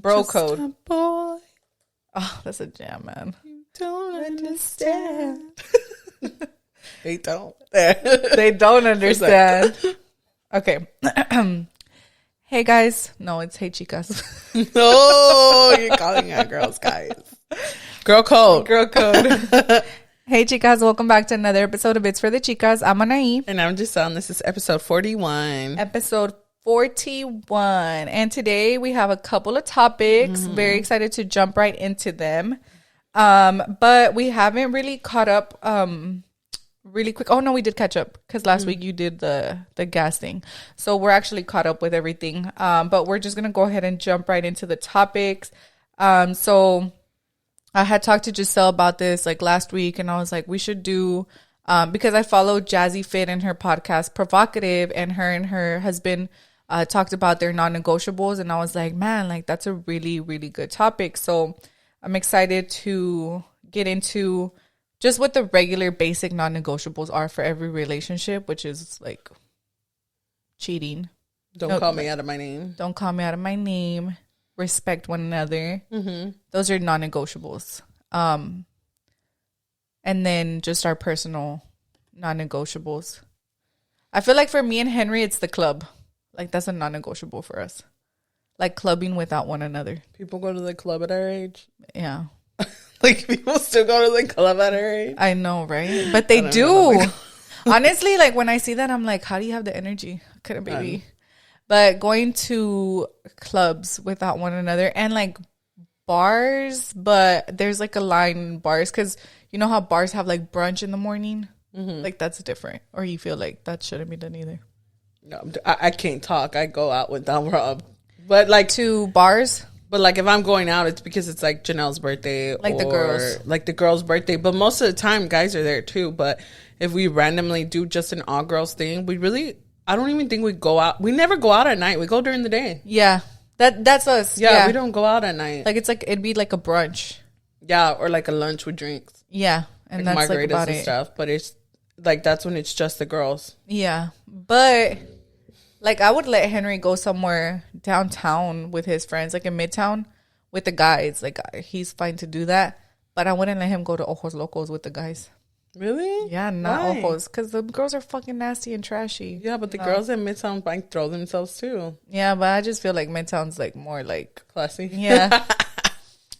Bro code. A boy. Oh, that's a jam, man. You don't understand. They don't. They don't understand. Okay. Hey, guys. No, it's Hey, Chicas. No, you're calling out girls, guys. Girl code. Girl code. Hey, Chicas. Welcome back to another episode of It's for the Chicas. I'm Anahy. And I'm Gisele. This is episode 41. Episode 41. And today we have a couple of topics. Very excited to jump right into them. But we haven't really caught up really quick. Oh, no, we did catch up because last week you did the gas thing. So we're actually caught up with everything. But we're just going to go ahead and jump right into the topics. So I had talked to Gisele about this like last week, and I was like, we should do, because I follow Jazzy Fit and her podcast Provocative, and her husband talked about their non-negotiables, and I was like, man, like that's a really, really good topic. So I'm excited to get into just what the regular basic non-negotiables are for every relationship, which is like cheating. Don't call me out of my name. Don't call me out of my name. Respect one another. Those are non-negotiables. And then just our personal non-negotiables. I feel like for me and Henry, it's the club. Like that's a non-negotiable for us. Like clubbing without one another. People go to the club at our age. Yeah. Like people still go to the club at our age. I know, right? But they do. Honestly, like when I see that, I'm like, how do you have the energy? Couldn't be. But going to clubs without one another and like bars, but there's like a line in bars because you know how bars have like brunch in the morning? Like that's different. Or you feel like that shouldn't be done either. No, I can't talk. I go out without Rob. But like to bars? But like if I'm going out, it's because it's like Janelle's birthday. Like or the girls. Like the girls' birthday. But most of the time, guys are there too. But if we randomly do just an all girls thing, I don't even think we go out. We never go out at night. We go during the day. Yeah. That's us. Yeah, we don't go out at night. Like it's like it'd be like a brunch. Yeah, or like a lunch with drinks. Yeah. And like that's margaritas like about and it. Stuff. But it's like that's when it's just the girls. Yeah. But like I would let Henry go somewhere downtown with his friends, like in Midtown with the guys. Like he's fine to do that. But I wouldn't let him go to Ojos Locos with the guys. Really? Yeah, not Ojos. Because the girls are fucking nasty and trashy. Yeah, but the girls in Midtown might throw themselves too. Yeah, but I just feel like Midtown's like more like classy. Yeah.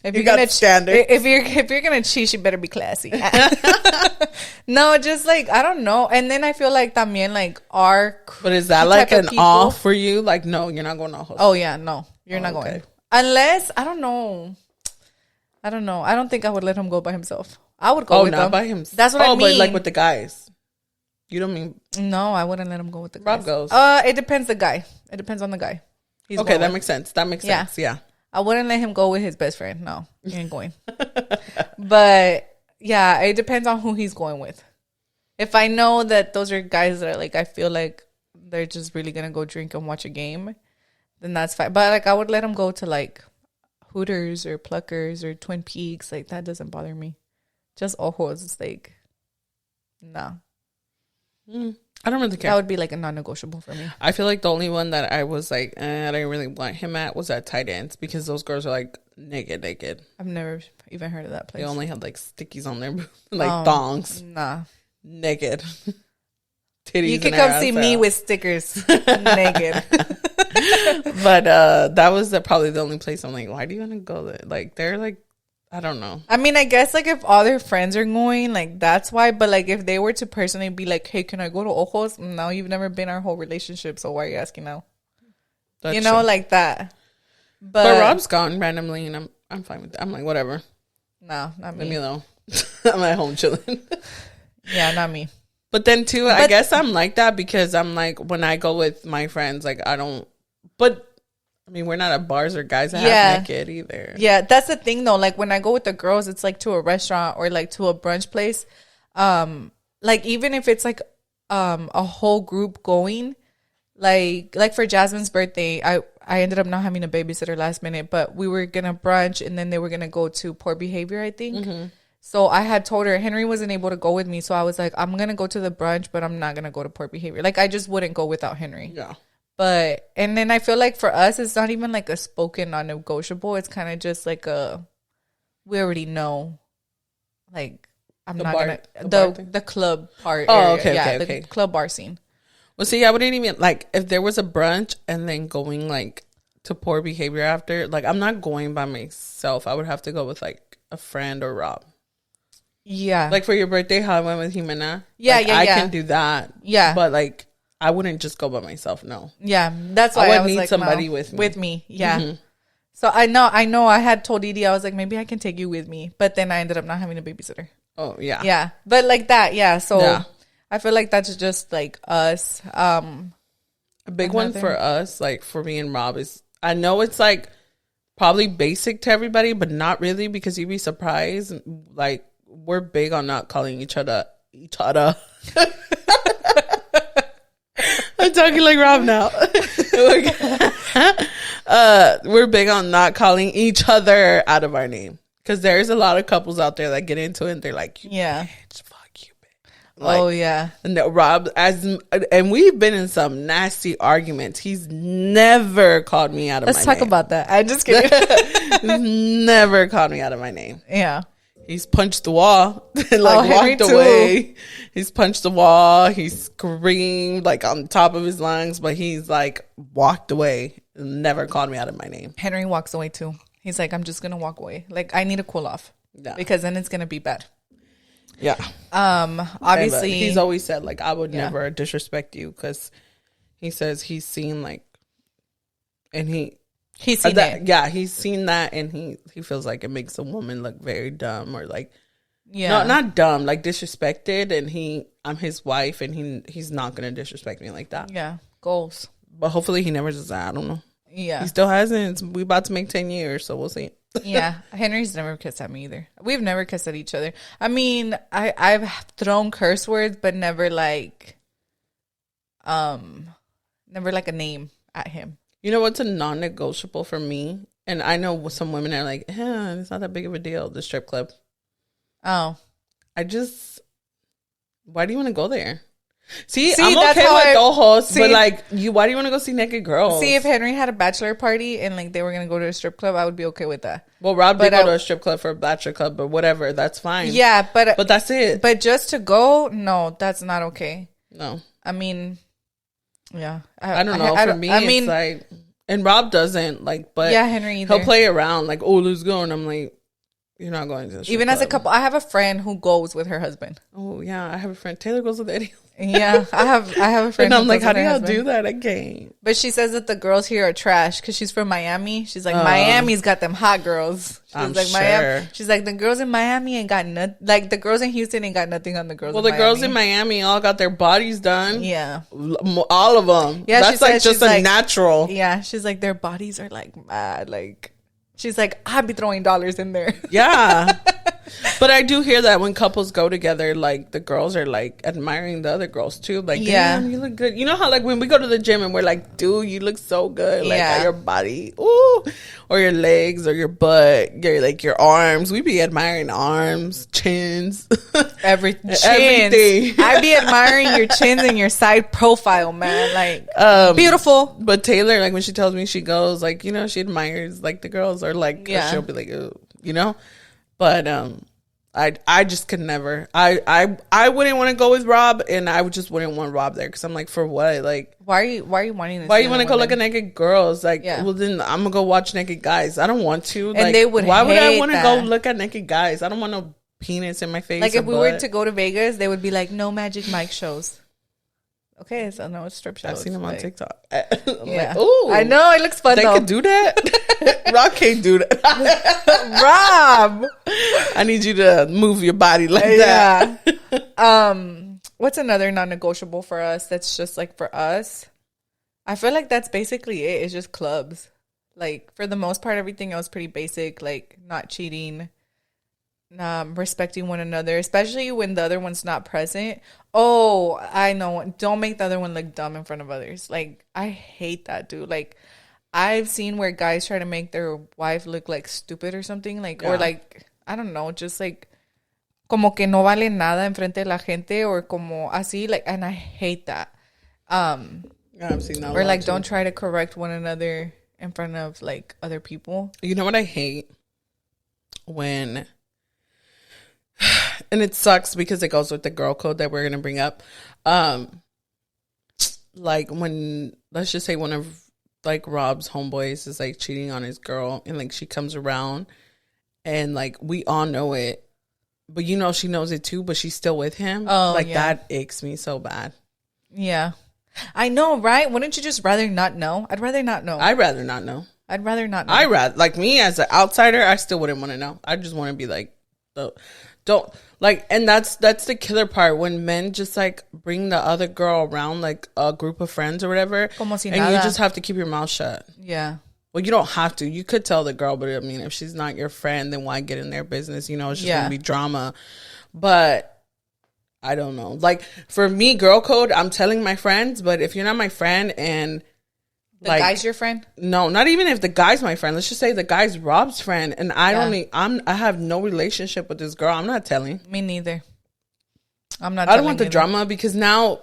If you're gonna standard. If you're gonna cheat, you better be classy. No, just like I don't know. And then I feel like también like our. But is that like an off for you? Like no, you're not going to Ojos. Oh yeah, no, you're not going. Unless I don't know. I don't think I would let him go by himself. I would go with him. By himself. That's what I mean. Oh, but like with the guys. You don't mean... No, I wouldn't let him go with the guys. Rob goes. It depends the guy. It depends on the guy. Okay, that makes sense. That makes sense, yeah. I wouldn't let him go with his best friend. No, he ain't going. But, yeah, it depends on who he's going with. If I know that those are guys that are like, I feel like they're just really going to go drink and watch a game, then that's fine. But, like, I would let him go to, like, Hooters or Pluckers or Twin Peaks. Like, that doesn't bother me. Just Ojos, it's like, no. I don't really care. That would be like a non-negotiable for me. I feel like the only one that I was like, I didn't really want him at was at tight ends because those girls are like naked. I've never even heard of that place. They only had like stickies on their like thongs. Nah. Naked. Titties. You can come see me with stickers naked. But that was probably the only place I'm like, why do you want to go there? Like they're like, I don't know. I mean, I guess like if all their friends are going, like that's why. But like if they were to personally be like, hey, can I go to Ojos? No, you've never been our whole relationship, so why are you asking now? That's you know, true. Like that. But Rob's gone randomly, and I'm fine with that. I'm like, whatever. No, not me. Leave me alone. I'm at home chilling. Yeah, not me. But then too, I guess I'm like that because I'm like when I go with my friends, like I don't. But I mean, we're not at bars or guys that have naked either. Yeah, that's the thing though. Like when I go with the girls, it's like to a restaurant or like to a brunch place. Like even if it's like a whole group going, like for Jasmine's birthday, I ended up not having a babysitter last minute, but we were gonna brunch and then they were gonna go to Poor Behavior, I think. So I had told her Henry wasn't able to go with me, so I was like, I'm gonna go to the brunch, but I'm not gonna go to Poor Behavior. Like I just wouldn't go without Henry. Yeah. But, and then I feel like for us, it's not even like a spoken non-negotiable. It's kind of just like we already know. Like, I'm not going to, the club part. Oh, area. Okay. The club bar scene. Well, see, I wouldn't even, like, if there was a brunch and then going, like, to poor behavior after, like, I'm not going by myself. I would have to go with, like, a friend or Rob. Yeah. Like, for your birthday, how I went with Jimena. Yeah, like, yeah, I can do that. Yeah. But, like, I wouldn't just go by myself, no. Yeah, that's why I would was need like, somebody no, with me. With me, yeah. Mm-hmm. So I know. I had told Edie, I was like, maybe I can take you with me. But then I ended up not having a babysitter. Oh, yeah. Yeah. But like that, yeah. So I feel like that's just like us. A big one for us, like for me and Rob, is I know it's like probably basic to everybody, but not really, because you'd be surprised. Like, we're big on not calling each other. I'm talking like Rob now. We're big on not calling each other out of our name, because there's a lot of couples out there that get into it and they're like, bitch, fuck you, bitch. Like, oh yeah. And Rob, and we've been in some nasty arguments. He's never called me out of my name. Let's talk about that. I'm just kidding. He's never called me out of my name. Yeah. He's punched the wall, like walked away. He's punched the wall. He screamed like on the top of his lungs, but he's like walked away. Never called me out of my name. Henry walks away too. He's like, I'm just gonna walk away. Like, I need to cool off, because then it's gonna be bad. Yeah. Obviously, he's always said like, I would never disrespect you, because he says he's seen like, and he's seen that. Yeah, he's seen that, and he feels like it makes a woman look very dumb, or like, not dumb, like disrespected. And I'm his wife, and he's not gonna disrespect me like that. Yeah, goals. But hopefully he never does that. I don't know. Yeah, he still hasn't. We about to make 10 years, so we'll see. Yeah, Henry's never kissed at me either. We've never kissed at each other. I mean, I've thrown curse words, but never like a name at him. You know what's a non-negotiable for me? And I know some women are like, it's not that big of a deal, the strip club. Oh. Why do you want to go there? See, I'm okay with ojos, but like, why do you want to go see naked girls? See, if Henry had a bachelor party and like they were going to go to a strip club, I would be okay with that. Well, Rob did go to a strip club for a bachelor club, but whatever, that's fine. Yeah, but that's it. But just to go, no, that's not okay. No. I mean, yeah. I don't know. For me, it's like, and Rob doesn't like, but yeah, Henry either. He'll play around like, oh, let's go, and I'm like, you're not going to the strip even club. As a couple. I have a friend who goes with her husband. Oh yeah, I have a friend. Taylor goes with Eddie. Yeah, I have a friend. And I'm like, how do y'all do that? I can't. But she says that the girls here are trash because she's from Miami. She's like, Miami's got them hot girls. I'm like, sure. Miami. She's like, the girls in Miami ain't got nothing. Like the girls in Houston ain't got nothing on the girls. Well, the girls in Miami all got their bodies done. Yeah, all of them. Yeah, that's like just a natural. Yeah, she's like, their bodies are like mad. Like, she's like, I'd be throwing dollars in there. Yeah. But I do hear that when couples go together, like the girls are like admiring the other girls too. Like, damn, you look good. You know how like when we go to the gym and we're like, dude, you look so good. Like your body, ooh, or your legs or your butt, your arms. We be admiring arms, chins, everything. I be admiring your chins and your side profile, man. Like beautiful. But Taylor, like when she tells me she goes, like, you know, she admires like the girls, or like she'll be like, ooh, you know. But I just could never. I wouldn't want to go with Rob, and I just wouldn't want Rob there, because I'm like, for what? Like, why are you wanting this? Why you want to go look at naked girls? Like, well then I'm gonna go watch naked guys. I don't want to. And like, they would. Why would I want to go look at naked guys? I don't want no penis in my face. Like if we were to go to Vegas, they would be like, no Magic Mike shows. Okay, so no strip shows. I've seen them on TikTok. Yeah. Like, ooh, I know it looks fun. They could do that. Rob can't do that. Rob, I need you to move your body like that. What's another non-negotiable for us? That's just like for us. I feel like that's basically it. It's just clubs. Like for the most part, everything else pretty basic. Like not cheating. Respecting one another, especially when the other one's not present. Oh, I know. Don't make the other one look dumb in front of others. Like, I hate that, dude. Like, I've seen where guys try to make their wife look like stupid or something. Like, or like, I don't know, just like, como que no vale nada enfrente de la gente, or como así. Like, and I hate that. I've seen that. Or like, don't try to correct one another in front of like other people. You know what I hate? When, and it sucks because it goes with the girl code that we're gonna bring up. Like when, let's just say one of like Rob's homeboys is like cheating on his girl, and like she comes around, and like we all know it, but you know she knows it too, but she's still with him. Oh, like that aches me so bad. Yeah. I know, right? Wouldn't you just rather not know? I'd rather not know. I'd rather not know. I'd rather not know. Like me as an outsider, I still wouldn't want to know. I just want to be like, don't like, and that's the killer part when men just like bring the other girl around like a group of friends or whatever, como si and nada. You just have to keep your mouth shut. Yeah. Well, you don't have to. You could tell the girl, but I mean, if she's not your friend, then why get in their business? You know, it's just gonna be drama. But I don't know. Like for me, girl code, I'm telling my friends, but if you're not my friend and the guy's your friend? No, not even if the guy's my friend. Let's just say the guy's Rob's friend, and I have no relationship with this girl. I'm not telling. Me neither. I don't want the drama because now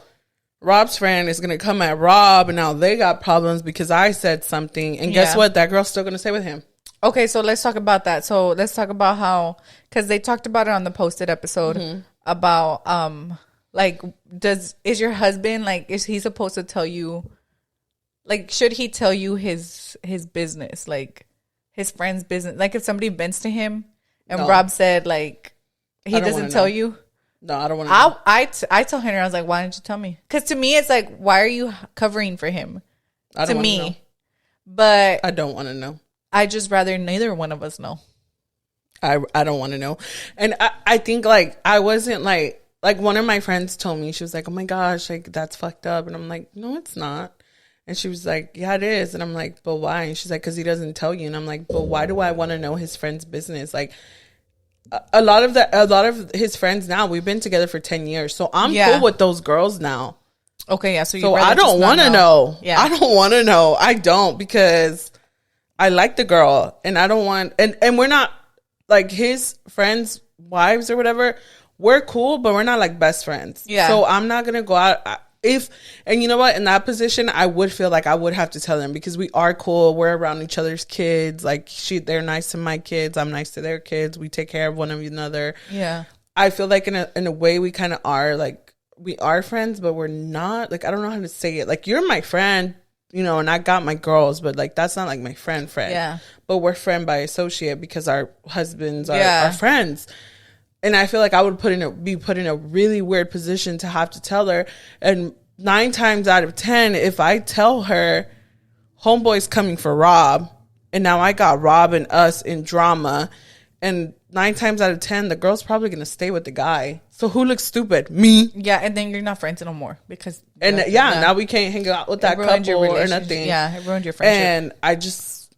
Rob's friend is gonna come at Rob, and now they got problems because I said something, and guess what? That girl's still gonna stay with him. Okay, so let's talk about that. So let's talk about how, because they talked about it on the posted episode about like is your husband, like, is he supposed to tell you? Like, should he tell you his business, like his friend's business? Like, if somebody vents to him and Rob said, like, he doesn't tell you? No, I don't want to know. I tell Henry, I was like, why didn't you tell me? Because to me, it's like, why are you covering for him? I don't to me. Know. But I don't want to know. I just rather neither one of us know. I don't want to know. And I think, like, I wasn't, like one of my friends told me, she was like, oh, my gosh, like, that's fucked up. And I'm like, no, it's not. And she was like, yeah, it is. And I'm like, but why? And she's like, because he doesn't tell you. And I'm like, but why do I want to know his friend's business? Like, a lot of his friends now, we've been together for 10 years. So I'm cool with those girls now. Okay, yeah. So I don't want to know. Yeah. I don't want to know. I don't, because I like the girl. And I don't want, and we're not, like, his friends' wives or whatever. We're cool, but we're not like best friends. Yeah. So I'm not going to go out. And you know what? In that position, I would feel like I would have to tell them, because we are cool. We're around each other's kids. Like, they're nice to my kids. I'm nice to their kids. We take care of one another. Yeah. I feel like in a way we kind of are, like, we are friends, but we're not. Like, I don't know how to say it. Like, you're my friend, you know, and I got my girls, but like, that's not like my friend. Yeah. But we're friend by associate because our husbands are friends. And I feel like I would be put in a really weird position to have to tell her. And 9 times out of 10, if I tell her, homeboy's coming for Rob, and now I got Rob and us in drama, and 9 times out of 10, the girl's probably going to stay with the guy. So who looks stupid? Me. Yeah, and then you're not friends no more because... And now we can't hang out with that couple or nothing. Yeah, it ruined your friendship.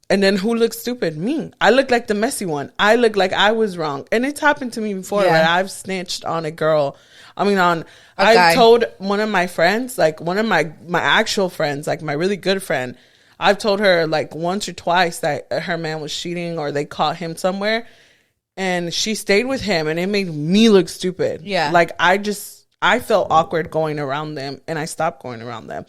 And then who looks stupid? Me. I look like the messy one. I look like I was wrong. And it's happened to me before, right? I've snitched on a girl. I told one of my friends, like one of my actual friends, like my really good friend, I've told her like once or twice that her man was cheating or they caught him somewhere. And she stayed with him, and it made me look stupid. Yeah. Like, I felt awkward going around them, and I stopped going around them.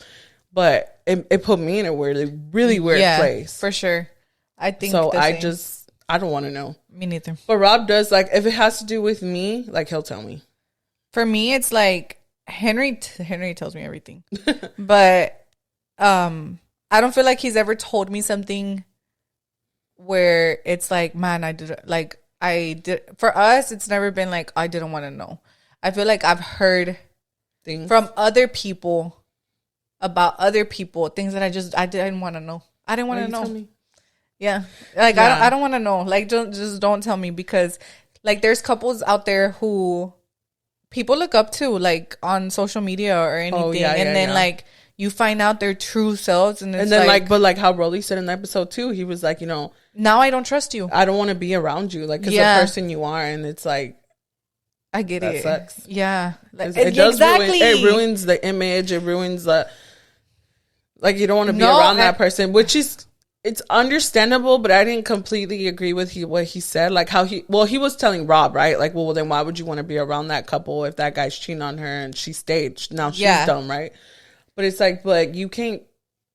But it put me in a really weird place. For sure. I think so. I don't want to know. Me neither. But Rob does, like, if it has to do with me, like, he'll tell me. For me, it's like Henry tells me everything. But I don't feel like he's ever told me something where it's like, man, I did. For us, it's never been like, I didn't want to know. I feel like I've heard things from other people about other people, things that I didn't want to know. I didn't want to know. Tell me? Yeah. Like, I don't want to know. Like, don't tell me, because like there's couples out there who people look up to, like on social media or anything. And then like you find out their true selves, and then but like how Rolly said in the episode 2, he was like, you know, now I don't trust you. I don't want to be around you, like, because the person you are, and it's like, I get it. That sucks. Yeah, like, it does exactly. It ruins the image. It ruins the, like, you don't want to be around that person, which is, it's understandable, but I didn't completely agree with what he said. Like how he was telling Rob, right? Like, well, then why would you want to be around that couple if that guy's cheating on her and she stayed? Now she's dumb, right? But it's like, but you can't.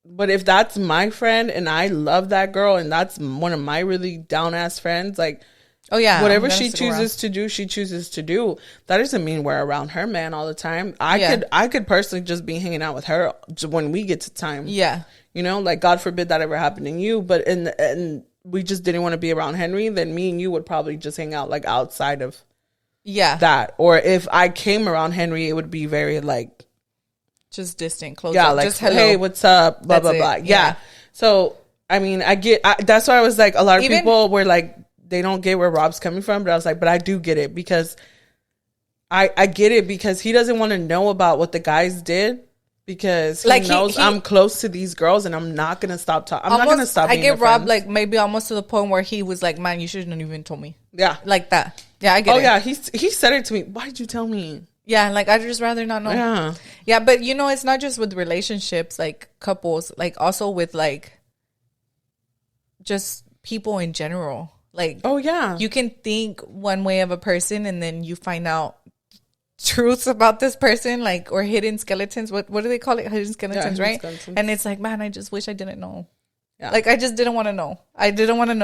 But if that's my friend and I love that girl and that's one of my really down ass friends, like, oh yeah, whatever she chooses to do, she chooses to do. That doesn't mean we're around her man all the time. I could personally just be hanging out with her when we get to time. Yeah, you know, like God forbid that ever happened to you, but and we just didn't want to be around Henry. Then me and you would probably just hang out like outside of that. Or if I came around Henry, it would be very like just distant, close. Yeah, up. like just hello. Hey, what's up? Blah blah blah. Yeah. So I mean, that's why I was like, a lot of people were like, they don't get where Rob's coming from, but I was like, but I do get it, because I get it, because he doesn't want to know about what the guys did, because he knows I'm close to these girls and I'm not gonna stop talking. I'm not gonna stop. I get Rob like maybe almost to the point where he was like, man, you shouldn't have even told me. Yeah, like that. Yeah, I get it. Oh yeah, he said it to me. Why did you tell me? Yeah, like I'd just rather not know. Yeah, but you know, it's not just with relationships, like couples, like also with like just people in general. Like, oh yeah, you can think one way of a person and then you find out truths about this person, like, or hidden skeletons. What do they call it? Hidden skeletons, right? Skeletons. And it's like, man, I just wish I didn't know. Yeah. Like, I just didn't want to know. I didn't want to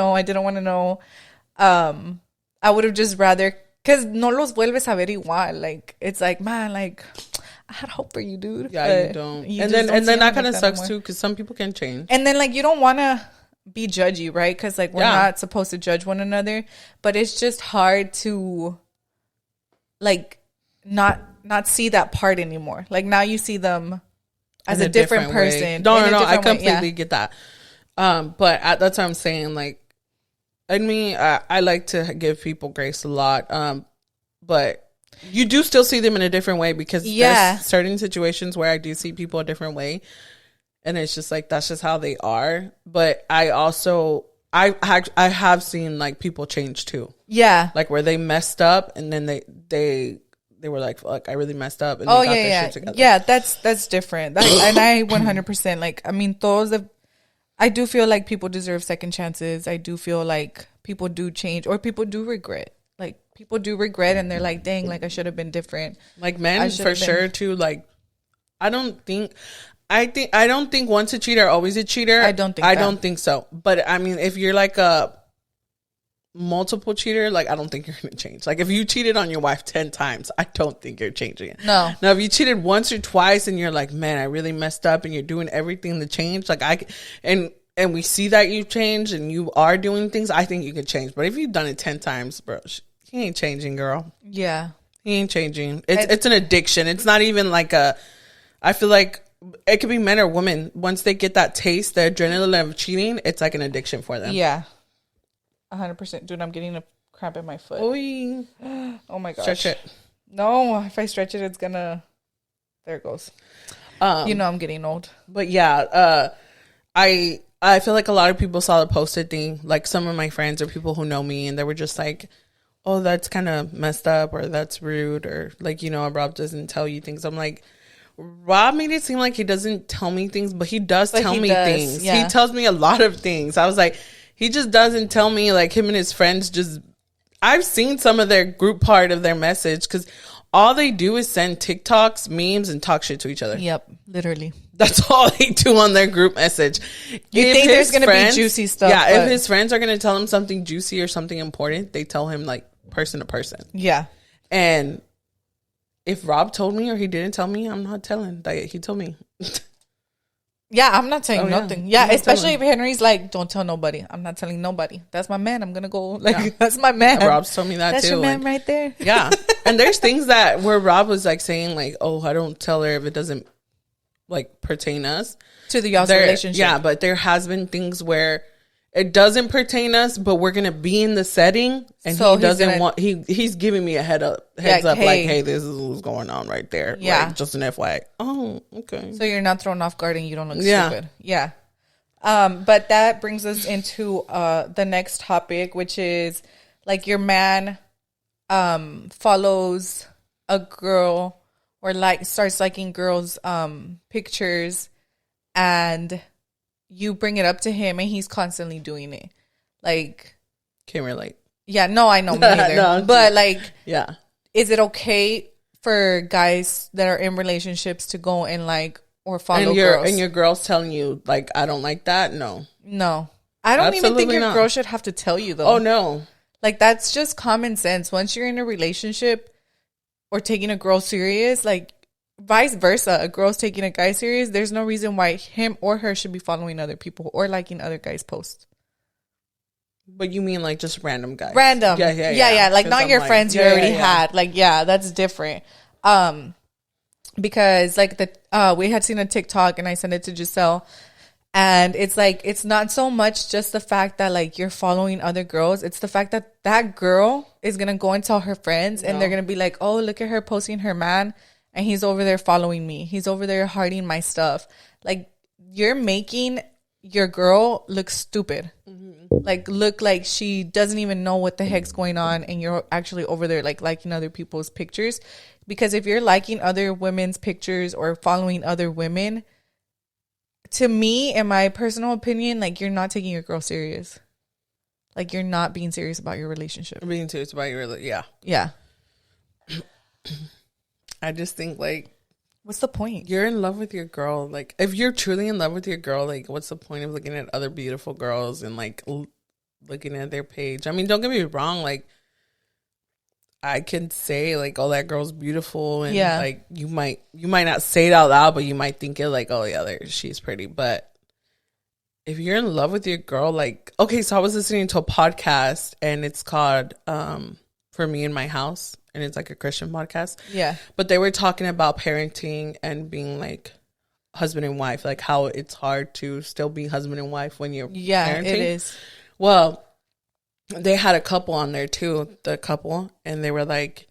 know. I would have just rather, because no los vuelves a ver igual. Like, it's like, man, like, I had hope for you, dude. Yeah, you don't. And then that kind of sucks too, because some people can change. And then like, you don't want to be judgy, right? Because like, we're not supposed to judge one another, but it's just hard to like not see that part anymore. Like, now you see them as a different person. No, I completely get that. But that's what I'm saying. Like, I mean, I like to give people grace a lot. But you do still see them in a different way, because there's certain situations where I do see people a different way. And it's just like, that's just how they are. But I also, I have seen like people change too. Yeah. Like where they messed up and then they were like, fuck, I really messed up. And they got their shit together. Yeah, that's different. And I 100%, like, I mean, I do feel like people deserve second chances. I do feel like people do change, or people do regret. Like, people do regret and they're like, dang, like I should have been different. Like men for sure too. Like, I don't think once a cheater, always a cheater. I don't think so. But I mean, if you're like a multiple cheater, like, I don't think you're gonna change. Like, if you cheated on your wife 10 times, I don't think you're changing it. No. Now, if you cheated once or twice and you're like, man, I really messed up, and you're doing everything to change, like, and we see that you change and you are doing things, I think you can change. But if you've done it 10 times, bro, he ain't changing, girl. Yeah. He ain't changing. It's an addiction. It's not even like I feel like it could be men or women. Once they get that taste, the adrenaline of cheating, it's like an addiction for them. Yeah. 100%. Dude, I'm getting a cramp in my foot. Oy. Oh my gosh. Stretch it. No, if I stretch it, it's gonna... There it goes. You know I'm getting old. But yeah, I feel like a lot of people saw the posted thing. Like, some of my friends or people who know me, and they were just like, oh, that's kind of messed up, or that's rude, or like, you know, Rob doesn't tell you things. I'm like, Rob made it seem like he doesn't tell me things, but he does tell me things. Yeah. He tells me a lot of things. I was like, he just doesn't tell me, like, him and his friends just... I've seen some of their group part of their message, because all they do is send TikToks, memes, and talk shit to each other. Yep, literally. That's all they do on their group message. You think there's going to be juicy stuff. Yeah, but if his friends are going to tell him something juicy or something important, they tell him, like, person to person. Yeah. And if Rob told me or he didn't tell me, I'm not telling. Like, he told me. Yeah, I'm not saying nothing. Yeah, especially if Henry's like, don't tell nobody. I'm not telling nobody. That's my man. I'm going to go. Like, that's my man. Yeah, Rob's told me that that's too. That's your man right there. Yeah. And there's things that where Rob was like saying like, oh, I don't tell her if it doesn't like pertain us. To the y'all's relationship. Yeah, but there has been things where it doesn't pertain us, but we're gonna be in the setting, and so he doesn't want. He's giving me a heads up, like, hey, this is what's going on right there. Yeah, like, just an FYI. Oh, okay. So you're not thrown off guard, and you don't look stupid. Yeah. But that brings us into the next topic, which is like your man follows a girl or like starts liking girls' pictures, and you bring it up to him and he's constantly doing it. Like, can't relate. Yeah, no, I know me neither. No, but like, yeah, is it okay for guys that are in relationships to go and like or follow girls. And your girl's telling you, like, I don't like that? No. I don't even think your girl should have to tell you, though. Oh, no. Like, that's just common sense. Once you're in a relationship or taking a girl serious, like, vice versa, a girl's taking a guy serious, there's no reason why him or her should be following other people or liking other guys' posts. But you mean, like, just random guys? Random. Yeah. Like, not your friends you already had. Like, yeah, that's different. Because, like, we had seen a TikTok, and I sent it to Gisele. And it's like, it's not so much just the fact that, like, you're following other girls. It's the fact that that girl is going to go and tell her friends, and they're going to be like, oh, look at her posting her man, and he's over there following me. He's over there hearting my stuff. Like, you're making your girl look stupid. Like, look like she doesn't even know what the heck's going on, and you're actually over there, like, liking other people's pictures. Because if you're liking other women's pictures or following other women, to me, in my personal opinion, like, you're not taking your girl serious. Like, you're not being serious about your relationship. Being serious about your relationship, yeah. I just think, like, what's the point? You're in love with your girl. Like, if you're truly in love with your girl, like, what's the point of looking at other beautiful girls and, like, looking at their page? I mean, don't get me wrong. Like, I can say, like, oh, that girl's beautiful, and like, you might not say it out loud, but you might think it, like, oh yeah, she's pretty. But if you're in love with your girl, like, okay, so I was listening to a podcast, and it's called For Me in My House, and it's like a Christian podcast. Yeah, but they were talking about parenting and being, like, husband and wife, like, how it's hard to still be husband and wife when you're parenting. It is. Well, they had a couple on there too, and they were like,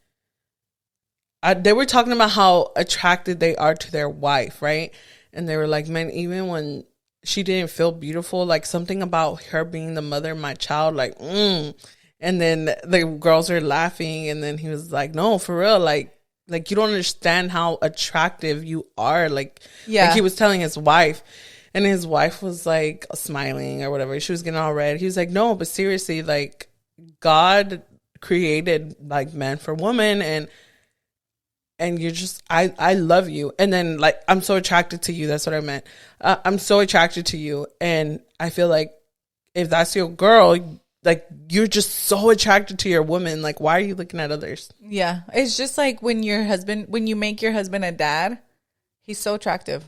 they were talking about how attracted they are to their wife, right? And they were like, man, even when she didn't feel beautiful, like, something about her being the mother of my child, like, And then the girls are laughing, and then he was like, no, for real, like you don't understand how attractive you are, like he was telling his wife. And his wife was, like, smiling or whatever. She was getting all red. He was like, no, but seriously, like, God created, like, man for woman, and you're just, I love you. And then, like, I'm so attracted to you. That's what I meant. I'm so attracted to you. And I feel like if that's your girl, like, you're just so attracted to your woman. Like, why are you looking at others? Yeah. It's just like when you make your husband a dad, he's so attractive.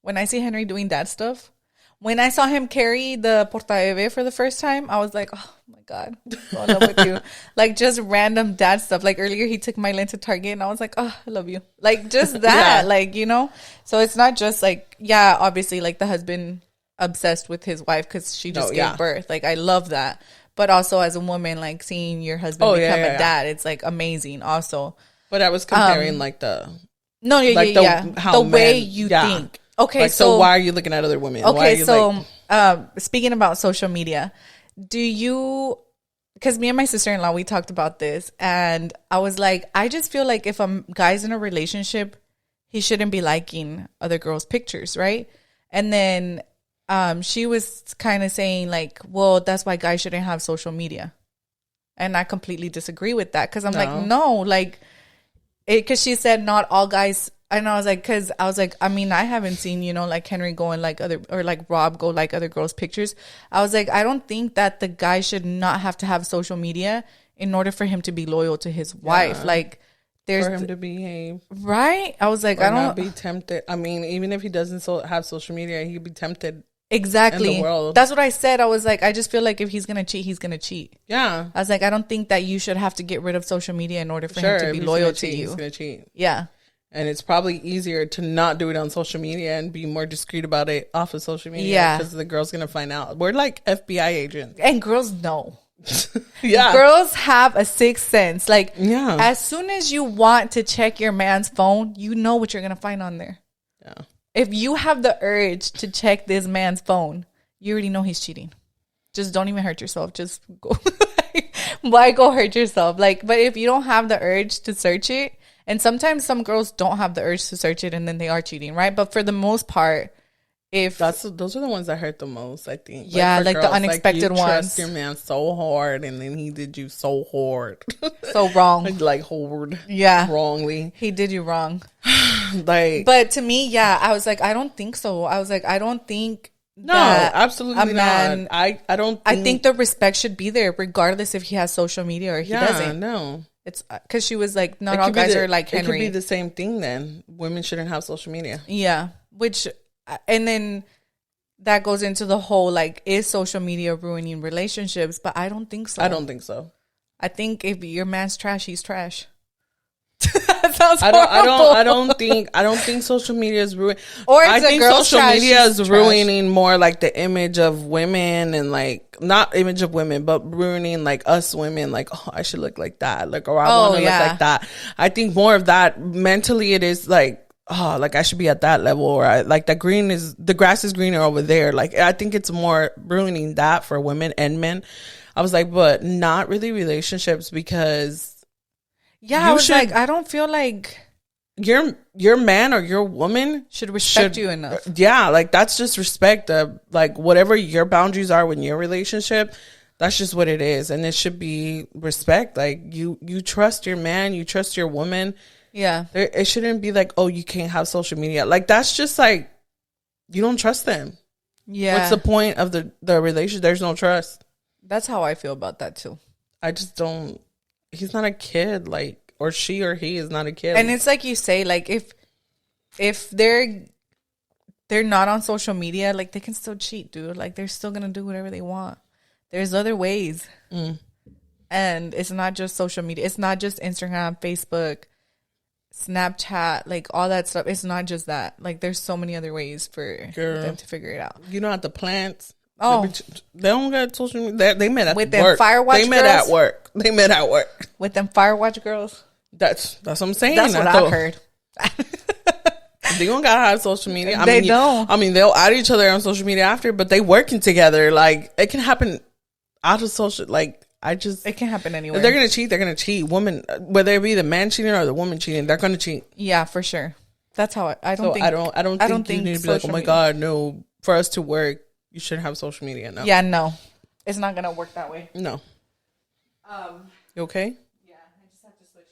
When I see Henry doing dad stuff, when I saw him carry the portaeve for the first time, I was like, oh my God, I'm so in love with you. Like, just random dad stuff. Like, earlier he took Mylin to Target, and I was like, oh, I love you. Like, just that, like, you know? So it's not just like, yeah, obviously, like, the husband obsessed with his wife because she just gave birth. Like, I love that. But also as a woman, like, seeing your husband become a dad, it's, like, amazing also. But I was comparing, like, the... No, the way you think. Okay, like, so why are you looking at other women? Okay, so speaking about social media, because me and my sister-in-law, we talked about this, and I was like, I just feel like if a guy's in a relationship, he shouldn't be liking other girls' pictures, right? And then she was kind of saying, like, well, that's why guys shouldn't have social media. And I completely disagree with that, because I'm like, no, like, because she said not all guys. And I was like, I mean, I haven't seen, you know, like, Henry go and like or like Rob go like other girls' pictures. I was like, I don't think that the guy should not have to have social media in order for him to be loyal to his wife. Like, there's for him to behave, right? I was like, I don't not be tempted. I mean, even if he doesn't have social media, he could be tempted. Exactly. In the world. That's what I said. I was like, I just feel like if he's gonna cheat, he's gonna cheat. Yeah. I was like, I don't think that you should have to get rid of social media in order for him to be loyal to you. He's gonna cheat. Yeah. And it's probably easier to not do it on social media and be more discreet about it off of social media. Yeah. Because the girl's going to find out. We're like FBI agents. And girls know. Yeah. Girls have a sixth sense. Like, as soon as you want to check your man's phone, you know what you're going to find on there. Yeah. If you have the urge to check this man's phone, you already know he's cheating. Just don't even hurt yourself. Just go. Why go hurt yourself? Like, but if you don't have the urge to search it, and sometimes some girls don't have the urge to search it, and then they are cheating, right? But for the most part, those are the ones that hurt the most, I think. Yeah, like girls, the unexpected ones. You trust your man so hard, and then he did you so hard, so wrong, like hard, yeah, wrongly. He did you wrong. Like, but to me, yeah, I was like, I don't think so. I was like, I don't think. No, absolutely not. I don't. I think the respect should be there, regardless if he has social media or he doesn't. No, it's because she was like, not all guys are like Henry. It could be the same thing. Then women shouldn't have social media. Yeah, and then that goes into the whole like, is social media ruining relationships? But I don't think so. I don't think so. I think if your man's trash, he's trash. That sounds horrible. I don't think social media is ruining. Or I think social trash, media is ruining more like the image of women, and like not image of women, but ruining like us women. Like, oh, I should look like that. Like, or I want to look like that. I think more of that mentally. It is like, oh, like I should be at that level, or like the grass is greener over there. Like, I think it's more ruining that for women and men. I was like, but not really relationships, because. Yeah, I was like, I don't feel like your man or your woman should respect you enough. Yeah, like that's just respect. Like whatever your boundaries are in your relationship, that's just what it is, and it should be respect. Like you trust your man, you trust your woman. Yeah, it shouldn't be like, oh, you can't have social media. Like that's just like you don't trust them. Yeah, what's the point of the relationship? There's no trust. That's how I feel about that too. I just don't. He's not a kid, like, or she or he is not a kid. And it's like you say, like, if they're not on social media, like, they can still cheat, dude. Like, they're still gonna do whatever they want. There's other ways. And it's not just social media. It's not just Instagram, Facebook, Snapchat, like, all that stuff. It's not just that. Like, there's so many other ways for them to figure it out. You know, at the plants. Oh, they don't got social media. They met at with work. Them Firewatch They met girls? at work. They met at work. With them Firewatch girls. That's what I'm saying. That's what I heard. They don't gotta have social media. They don't. I mean, they'll add each other on social media after, but they working together. Like it can happen out of social. Like it can happen anywhere. If they're gonna cheat, they're gonna cheat. Woman, whether it be the man cheating or the woman cheating, they're gonna cheat. Yeah, for sure. That's how I don't think you need to be like, oh my god, no. For us to work, you shouldn't have social media. No. Yeah, no. It's not going to work that way. No. You okay? Yeah, I just have to switch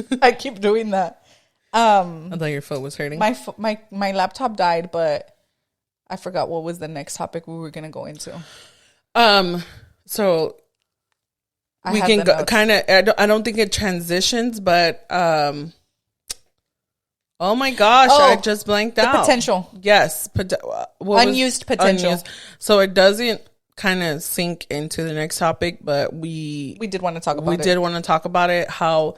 legs. I keep doing that. I thought your foot was hurting. My laptop died, but I forgot what was the next topic we were going to go into. So we can go kind of, I don't think it transitions, but oh my gosh, I just blanked out. Potential. Yes. Unused potential. Unused. So it doesn't kind of sink into the next topic, but we did want to talk about it. We did want to talk about it, how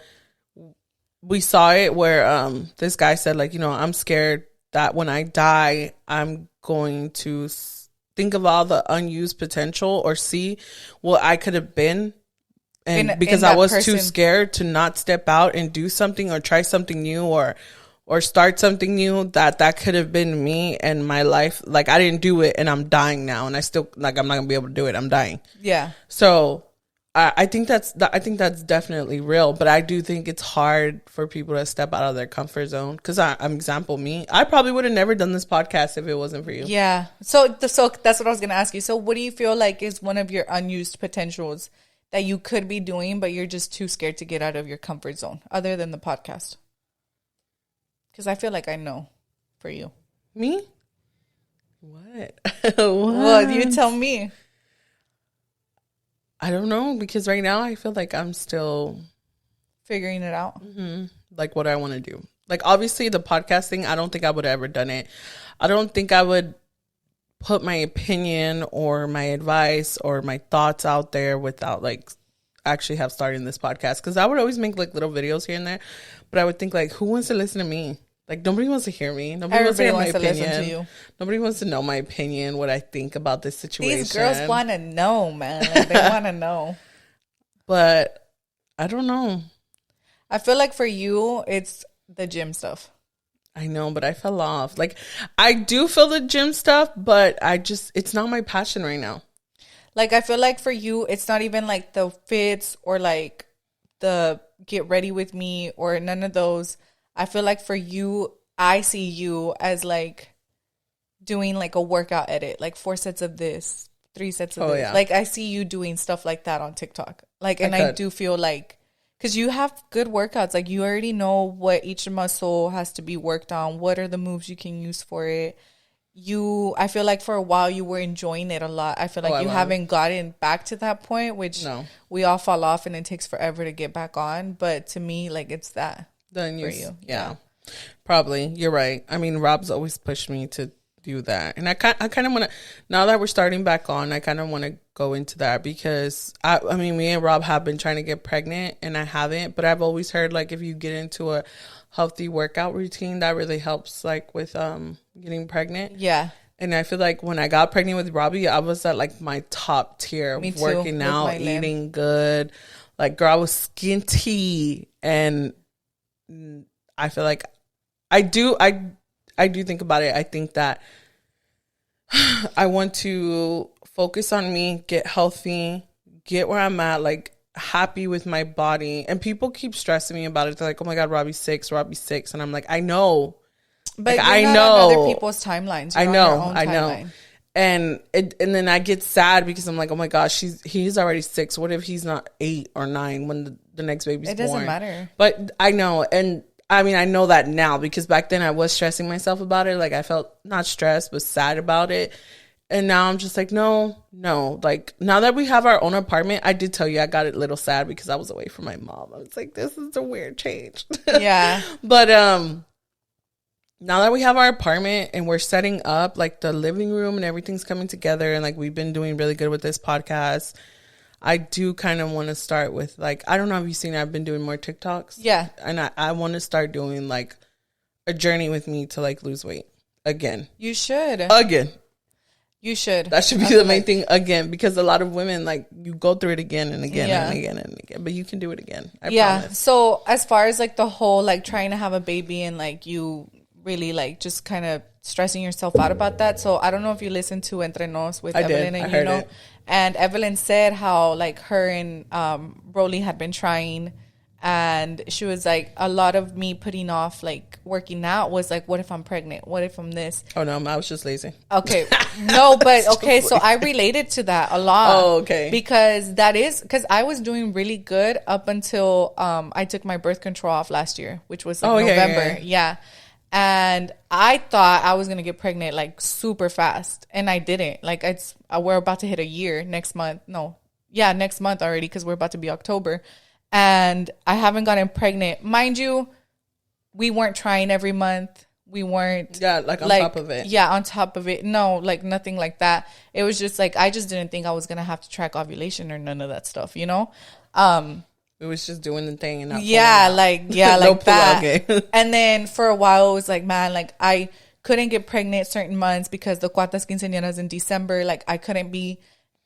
we saw it where this guy said, like, you know, I'm scared that when I die, I'm going to think of all the unused potential or see what I could have been. And because I was too scared to not step out and do something or try something new or start something new, that could have been me and my life. Like I didn't do it and I'm dying now, and I still, like, I'm not gonna be able to do it. I'm dying. Yeah. So I think that's definitely real, but I do think it's hard for people to step out of their comfort zone. Because I'm example me, I probably would have never done this podcast if it wasn't for you. Yeah. So that's what I was gonna ask you. So what do you feel like is one of your unused potentials that you could be doing, but you're just too scared to get out of your comfort zone, other than the podcast? Because I feel like I know for you. Me? What? Well, you tell me. I don't know, because right now I feel like I'm still figuring it out. Mm-hmm. Like what I want to do. Like obviously the podcasting, I don't think I would have ever done it. I don't think I would put my opinion or my advice or my thoughts out there without like actually have started this podcast. Because I would always make like little videos here and there, but I would think like, who wants to listen to me? Like nobody wants to hear me. Nobody wants to hear my opinion. Listen to you. Nobody wants to know my opinion, what I think about this situation. These girls want to know, man. Like, they want to know. But I don't know. I feel like for you, it's the gym stuff. I know, but I fell off. Like I do feel the gym stuff, but it's not my passion right now. Like I feel like for you, it's not even like the fits or like the get ready with me or none of those. I feel like for you, I see you as like doing like a workout edit, like 4 sets of this, 3 sets of this. Yeah. Like I see you doing stuff like that on TikTok. Like, and I do feel like, because you have good workouts. Like, you already know what each muscle has to be worked on. What are the moves you can use for it? I feel like for a while you were enjoying it a lot. I feel like you haven't gotten back to that point, which we all fall off and it takes forever to get back on. But to me, like, it's that for you. Yeah, probably. You're right. I mean, Rob's always pushed me to do that. And I kind of want to, now that we're starting back on, I kind of want to go into that because I mean, me and Rob have been trying to get pregnant and I haven't, but I've always heard like if you get into a healthy workout routine, that really helps like with getting pregnant. Yeah. And I feel like when I got pregnant with Robbie, I was at like my top tier, working out, eating good. Like, girl, I was skinty, and I feel like I do think about it. I think that I want to focus on me, get healthy, get where I'm at, like happy with my body. And people keep stressing me about it. They're like, "Oh my God, Robbie's 6, Robbie's 6," and I'm like, I know. But like, I know on other people's timelines. I know. And then I get sad because I'm like, oh my gosh, he's already 6. What if he's not 8 or 9 when the next baby's born? It doesn't matter. But I know, and I mean, I know that now because back then I was stressing myself about it. Like, I felt not stressed, but sad about it. And now I'm just like, no. Like, now that we have our own apartment, I did tell you I got a little sad because I was away from my mom. I was like, this is a weird change. Yeah. But now that we have our apartment and we're setting up like the living room and everything's coming together, and like we've been doing really good with this podcast, I do kind of want to start with like, I don't know if you've seen it, I've been doing more TikToks. Yeah. And I want to start doing like a journey with me to like lose weight again. You should. Again. You should. That should be the main thing again, because a lot of women, like, you go through it again and again and again and again, but you can do it again. I promise. So as far as like the whole like trying to have a baby and like you really like just kind of stressing yourself out about that. So I don't know if you listened to Entre Nos with Evelyn and you know. It. And Evelyn said how like her and Broly had been trying, and she was like, a lot of me putting off like working out was like, what if I'm pregnant? What if I'm this? Oh no, I was just lazy. Okay. No, but okay, so I related to that a lot. Oh, okay. Because I was doing really good up until I took my birth control off last year, which was like November. Yeah. And I thought I was going to get pregnant like super fast. And I didn't. Like, we're about to hit a year next month. No. Yeah, next month already, because we're about to be October. And I haven't gotten pregnant. Mind you, we weren't trying every month. We weren't. Yeah, like on top of it. Yeah, on top of it. No, like nothing like that. It was just like, I just didn't think I was going to have to track ovulation or none of that stuff, you know? It was just doing the thing and not like that. And then for a while it was like, man, like I couldn't get pregnant certain months because the cuartas quinceañeras in December, like I couldn't be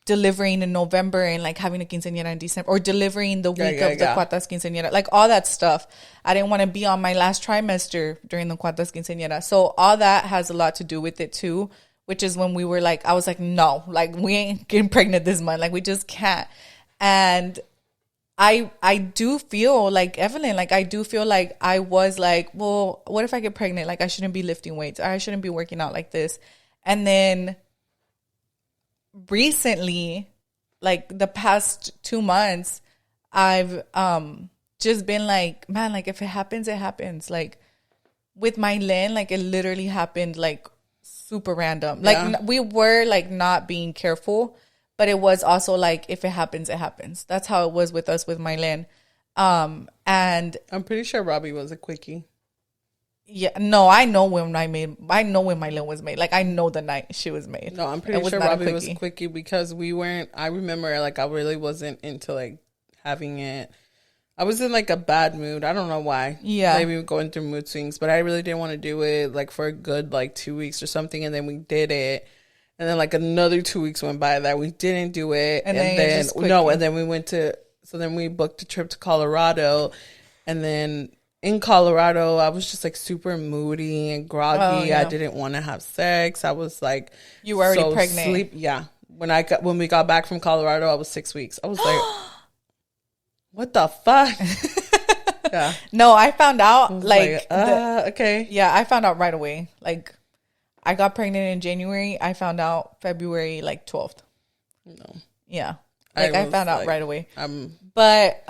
delivering in November and like having a quinceañera in December, or delivering the week of the cuartas quinceañera, like all that stuff. I didn't want to be on my last trimester during the cuartas quinceañera. So all that has a lot to do with it too, which is when we were like, I was like, no, like we ain't getting pregnant this month. Like we just can't. And I do feel like Evelyn, like I do feel like I was like, well, what if I get pregnant? Like I shouldn't be lifting weights, or I shouldn't be working out like this. And then recently, like the past 2 months, I've just been like, man, like if it happens, it happens. Like with my Lynn, like it literally happened like super random. Like we were like not being careful. But it was also like, if it happens, it happens. That's how it was with us with Mylene. And I'm pretty sure Robbie was a quickie. Yeah, no, I know when Mylene was made. Like I know the night she was made. No, I'm pretty sure Robbie was a quickie because we weren't. I remember like I really wasn't into like having it. I was in like a bad mood. I don't know why. Yeah, maybe going through mood swings, but I really didn't want to do it like for a good like 2 weeks or something, and then we did it. And then like another 2 weeks went by that we didn't do it. And then and then we we booked a trip to Colorado. And then in Colorado, I was just like super moody and groggy. I didn't want to have sex. I was like, you were already pregnant. Yeah. When we got back from Colorado, I was 6 weeks. I was like, what the fuck? Yeah. No, I found out okay. Yeah, I found out right away. Like I got pregnant in January. I found out February like 12th. No. Yeah. Like I found out right away. But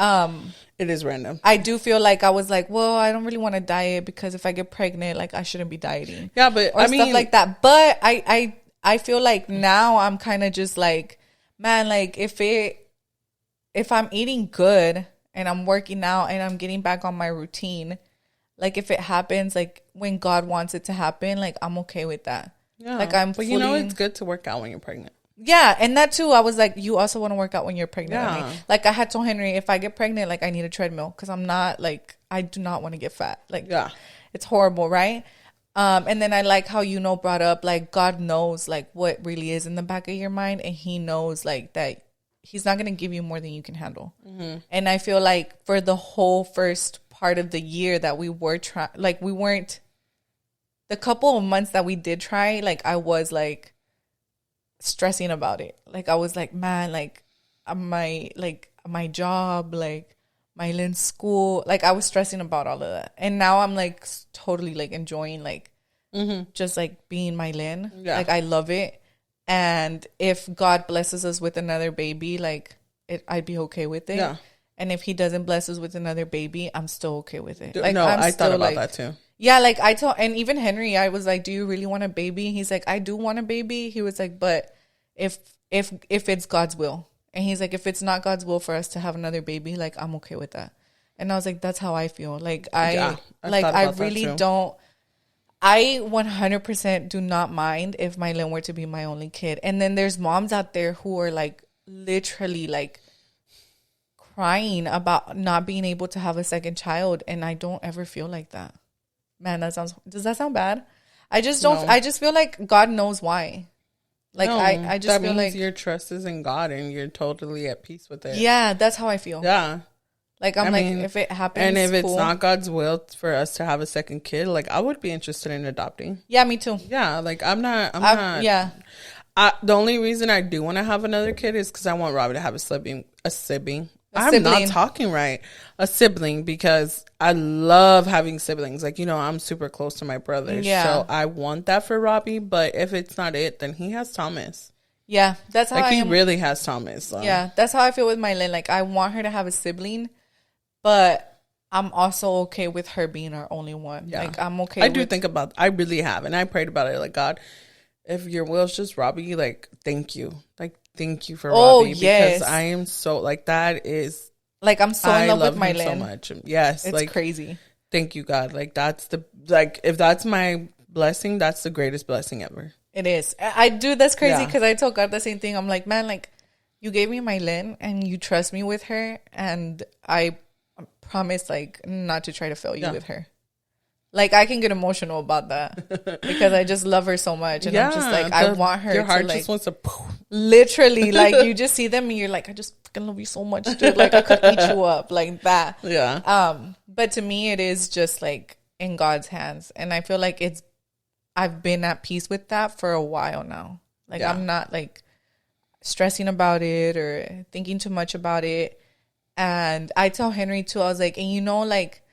it is random. I do feel like I was like, well, I don't really want to diet because if I get pregnant, like I shouldn't be dieting. Yeah, but or stuff like that. But I feel like now I'm kind of just like, man, like if I'm eating good and I'm working out and I'm getting back on my routine, like if it happens, like when God wants it to happen, like I'm okay with that. Yeah. Like I'm. But you know, it's good to work out when you're pregnant. Yeah, and that too. I was like, you also want to work out when you're pregnant. Yeah. I mean, like I had told Henry, if I get pregnant, like I need a treadmill because I'm not like I do not want to get fat. Like, yeah, it's horrible, right? And then I like how brought up like God knows like what really is in the back of your mind, and He knows like that He's not gonna give you more than you can handle. Mm-hmm. And I feel like for the whole first part of the year that we were trying, like we weren't. The couple of months that we did try, like I was like stressing about it. Like I was like, man, like my job, like my school, like I was stressing about all of that. And now I'm like totally like enjoying like just like being my Lynn. Yeah. Like I love it. And if God blesses us with another baby, like I'd be okay with it. Yeah. And if He doesn't bless us with another baby, I'm still okay with it. Like I thought about that too. Yeah, like I told, and even Henry, I was like, do you really want a baby? He's like, I do want a baby. He was like, but if it's God's will. And he's like, if it's not God's will for us to have another baby, like I'm okay with that. And I was like, that's how I feel. Like I really don't. I 100% do not mind if my Lynn were to be my only kid. And then there's moms out there who are like literally like crying about not being able to have a second child, and I don't ever feel like that. Man, does that sound bad? I just don't. No. I just feel like God knows why. Like no, I just feel like your trust is in God and you're totally at peace with it. Yeah, that's how I feel. Yeah. Like I mean, if it happens, and if it's not God's will for us to have a second kid, like I would be interested in adopting. Yeah, me too. Yeah, like I'm not. Yeah. The only reason I do want to have another kid is because I want Robbie to have a sibling. I'm not talking right. A sibling, because I love having siblings. Like, I'm super close to my brothers. Yeah. So I want that for Robbie. But if it's not it, then he has Thomas. Yeah. That's how he really has Thomas. So. Yeah. That's how I feel with my Lynn. Like, I want her to have a sibling. But I'm also okay with her being our only one. Yeah. Like, I'm okay I do think about I really have. And I prayed about it. Like, God, if your will is just Robbie, like, thank you. Like, thank you for Robbie. Yes. Because I am so, like, that is. Like, I'm so in love with my Lynn. So much. Yes. It's like, crazy. Thank you, God. Like, if that's my blessing, that's the greatest blessing ever. It is. I do. That's crazy because I told God the same thing. I'm like, man, like, you gave me my Lynn and you trust me with her. And I promise, like, not to try to fail you with her. Like, I can get emotional about that because I just love her so much. And I'm just like, I want her to, like... Your heart just wants to... Literally, like, you just see them and you're like, I just fucking love you so much, dude. Like, I could eat you up like that. Yeah. But to me, it is just, like, in God's hands. And I feel like I've been at peace with that for a while now. Like, I'm not, like, stressing about it or thinking too much about it. And I tell Henry, too, I was like, and like...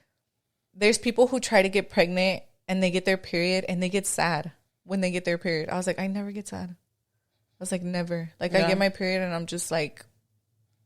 There's people who try to get pregnant and they get their period and they get sad when they get their period. I was like, I never get sad. I was like, never. Like, I get my period and I'm just like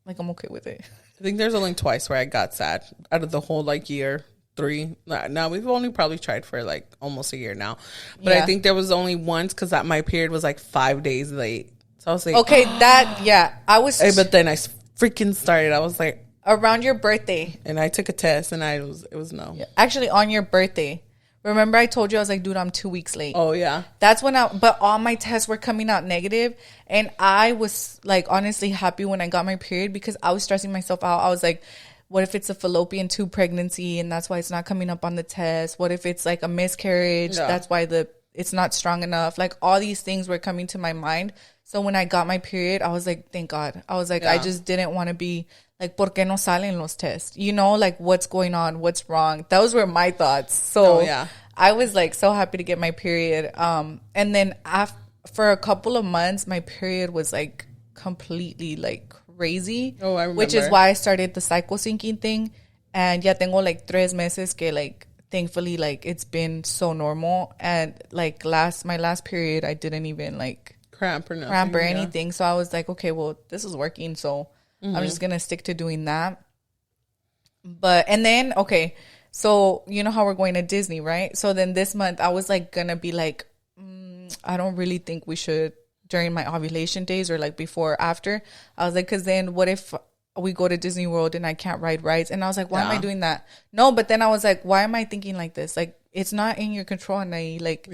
I'm okay with it. I think there's only twice where I got sad out of the whole, like, year 3. Now, we've only probably tried for, like, almost a year now. But I think there was only once because my period was, like, 5 days late. So I was like... Okay, I was... But then I freaking started. I was like... Around your birthday. And I took a test and it was no. Yeah. Actually, on your birthday. Remember I told you, I was like, dude, I'm 2 weeks late. Oh, yeah. That's when but all my tests were coming out negative. And I was, like, honestly happy when I got my period because I was stressing myself out. I was like, what if it's a fallopian tube pregnancy and that's why it's not coming up on the test? What if it's, like, a miscarriage? Yeah. That's why it's not strong enough. Like, all these things were coming to my mind. So when I got my period, I was like, thank God. I was like, I just didn't want to be... Like, ¿por qué no salen los tests? Like, what's going on? What's wrong? Those were my thoughts. So, I was, like, so happy to get my period. And then for a couple of months, my period was, like, completely, like, crazy. Oh, I remember. Which is why I started the cycle syncing thing. And ya tengo, like, 3 meses que, like, thankfully, like, it's been so normal. And, like, my last period, I didn't even, like... Cramp or nothing. Anything. So, I was like, okay, well, this is working, so... I'm just going to stick to doing that. And then, okay, so you know how we're going to Disney, right? So then this month I was like going to be like, I don't really think we should during my ovulation days or like before or after. I was like, because then what if we go to Disney World and I can't ride rides? And I was like, why am I doing that? No, but then I was like, why am I thinking like this? Like, it's not in your control, Anahy. Like,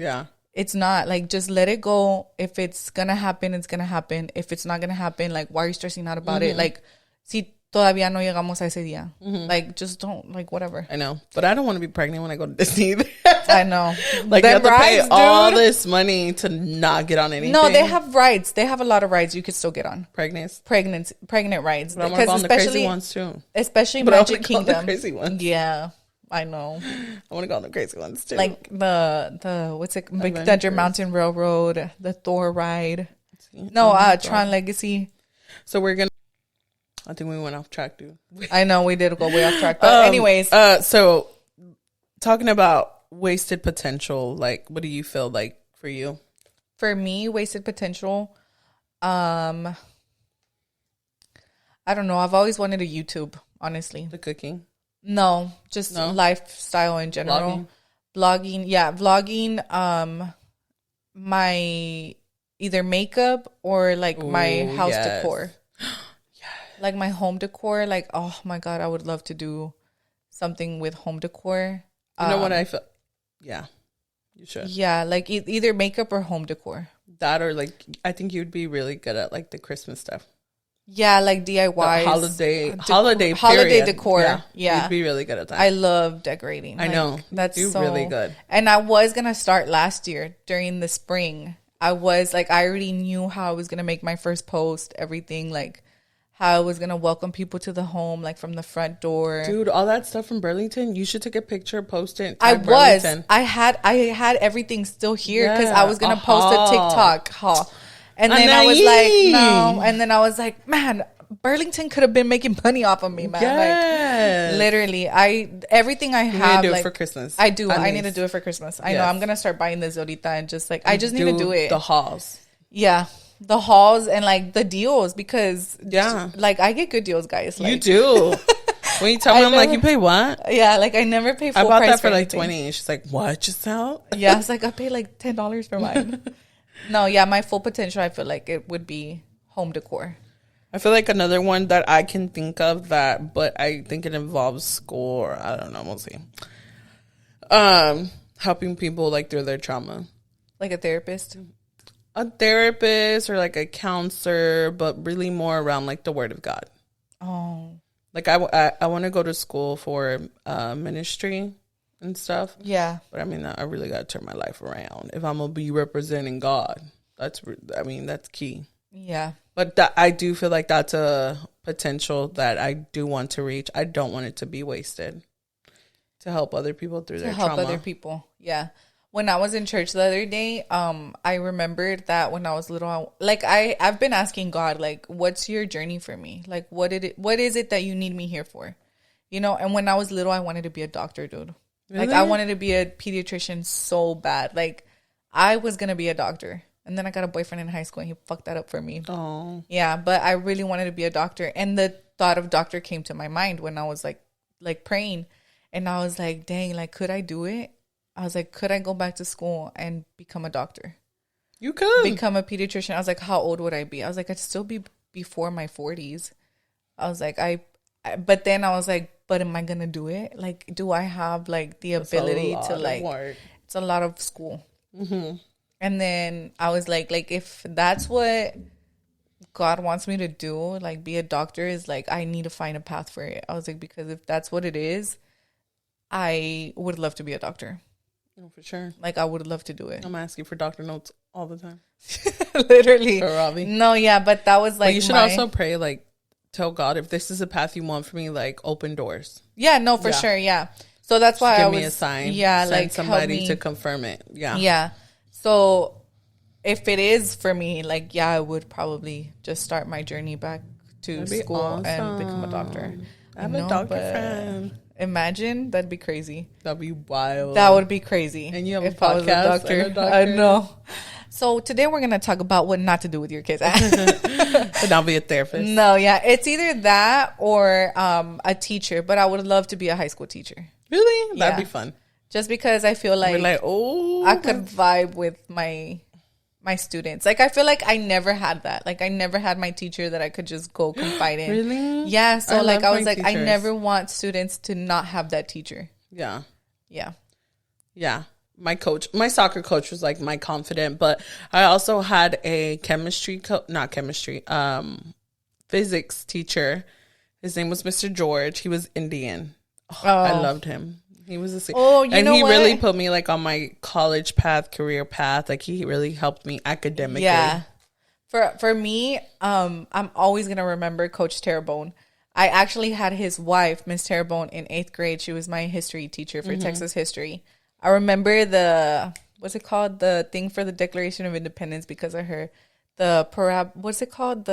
it's not. Like, just let it go. If it's going to happen, it's going to happen. If it's not going to happen, like, why are you stressing out about it? Like, si todavía no llegamos a ese día. Like, just don't, like, whatever. I know. But I don't want to be pregnant when I go to Disney. I know. Like, you have to pay all this money to not get on anything. No, they have rides. They have a lot of rides you could still get on. Pregnant rides. But I want to go on the crazy ones, too. Especially Magic Kingdom. The crazy ones. Yeah. I know. I want to go on the crazy ones too. Like the what's it? Big Thunder Mountain Railroad, the Thor ride. No, Tron Legacy. So we're gonna. I think we went off track, dude. I know we did go way off track, but anyways. So talking about wasted potential, like, what do you feel like for you? For me, wasted potential. I don't know. I've always wanted a YouTube. Honestly, the cooking. No, just lifestyle in general. Vlogging. Yeah, vlogging. My either makeup or like my house decor. Like my home decor. Like, oh my God, I would love to do something with home decor. You know what I feel? Yeah, you should. Yeah, like either makeup or home decor. That or like, I think you'd be really good at like the Christmas stuff. Yeah, like DIY, holiday decor. Yeah, you'd be really good at that. I love decorating. I know that's really good. And I was gonna start last year during the spring. I already knew how I was gonna make my first post. Everything, like how I was gonna welcome people to the home, like from the front door. Dude, all that stuff from Burlington. You should take a picture, post it. I had everything still here because I was gonna post a TikTok haul. And then I was like, no. And then I was like, man, Burlington could have been making money off of me, man. Yes. Like, literally, everything I have. You need to do like, it for Christmas. I do. I need to do it for Christmas. I know. I'm going to start buying this ahorita and just like, I just need to do it. The hauls. Yeah. The hauls and like the deals because like I get good deals, guys. Like, you do. When you tell me, I'm like, you pay what? Yeah, like I never pay full price. I bought that for like 20. And she's like, what, Gisele? Yeah, I was like, I pay like $10 for mine. No, yeah, my full potential, I feel like it would be home decor. I feel like another one that I can think of but I think it involves school or I don't know, we'll see. Helping people like through their trauma. Like a therapist? A therapist or like a counselor, but really more around like the Word of God. Oh. Like I want to go to school for ministry and stuff. Yeah. But I mean, I really got to turn my life around. If I'm going to be representing God, that's key. Yeah. But I do feel like that's a potential that I do want to reach. I don't want it to be wasted. To help other people through their trauma. To help other people. Yeah. When I was in church the other day, I remembered that when I was little, I've been asking God, like, what's your journey for me? Like, what is it that you need me here for? You know, and when I was little, I wanted to be a doctor, dude. Really? Like, I wanted to be a pediatrician so bad. Like, I was going to be a doctor. And then I got a boyfriend in high school and he fucked that up for me. Oh. Yeah, but I really wanted to be a doctor. And the thought of doctor came to my mind when I was like praying. And I was like, dang, like, could I do it? I was like, could I go back to school and become a doctor? You could. Become a pediatrician. I was like, how old would I be? I was like, I'd still be before my 40s. I was like, but then I was like, but am I going to do it? Like, do I have like the ability to like, it's a lot of school. Mm-hmm. And then I was like, if that's what God wants me to do, like be a doctor, is like, I need to find a path for it. I was like, because if that's what it is, I would love to be a doctor. Oh, for sure. Like, I would love to do it. I'm asking for doctor notes all the time. Literally. For Robbie. No, yeah, but that was like, but you should also pray, like, tell God, if this is a path you want for me, like, open doors. Yeah, no, for sure, yeah. So that's why give me a sign. Yeah, send like somebody to confirm it. Yeah. Yeah. So if it is for me, like, yeah, I would probably just start my journey back to school and become a doctor. I have a doctor friend. Imagine, that'd be crazy. That'd be wild. That would be crazy. And you have if a podcast I was a doctor. I know. So today we're going to talk about what not to do with your kids. And I'll be a therapist. No, yeah. It's either that or a teacher, but I would love to be a high school teacher. Really? That'd be fun. Just because I feel like, I could vibe with my students. Like, I feel like I never had that. Like, I never had my teacher that I could just go confide in. Really? Yeah. So, I was like, teachers. I never want students to not have that teacher. Yeah. Yeah. Yeah. My soccer coach was like my confidant, but I also had a physics teacher. His name was Mr. George. He was Indian. I loved him. He was he really put me like on my college path, career path. Like he really helped me academically. Yeah. For me, I'm always gonna remember Coach Terrebonne. I actually had his wife, Miss Terrebonne, in 8th grade. She was my history teacher for Texas history. I remember what's it called? The thing for the Declaration of Independence because of her. What's it called?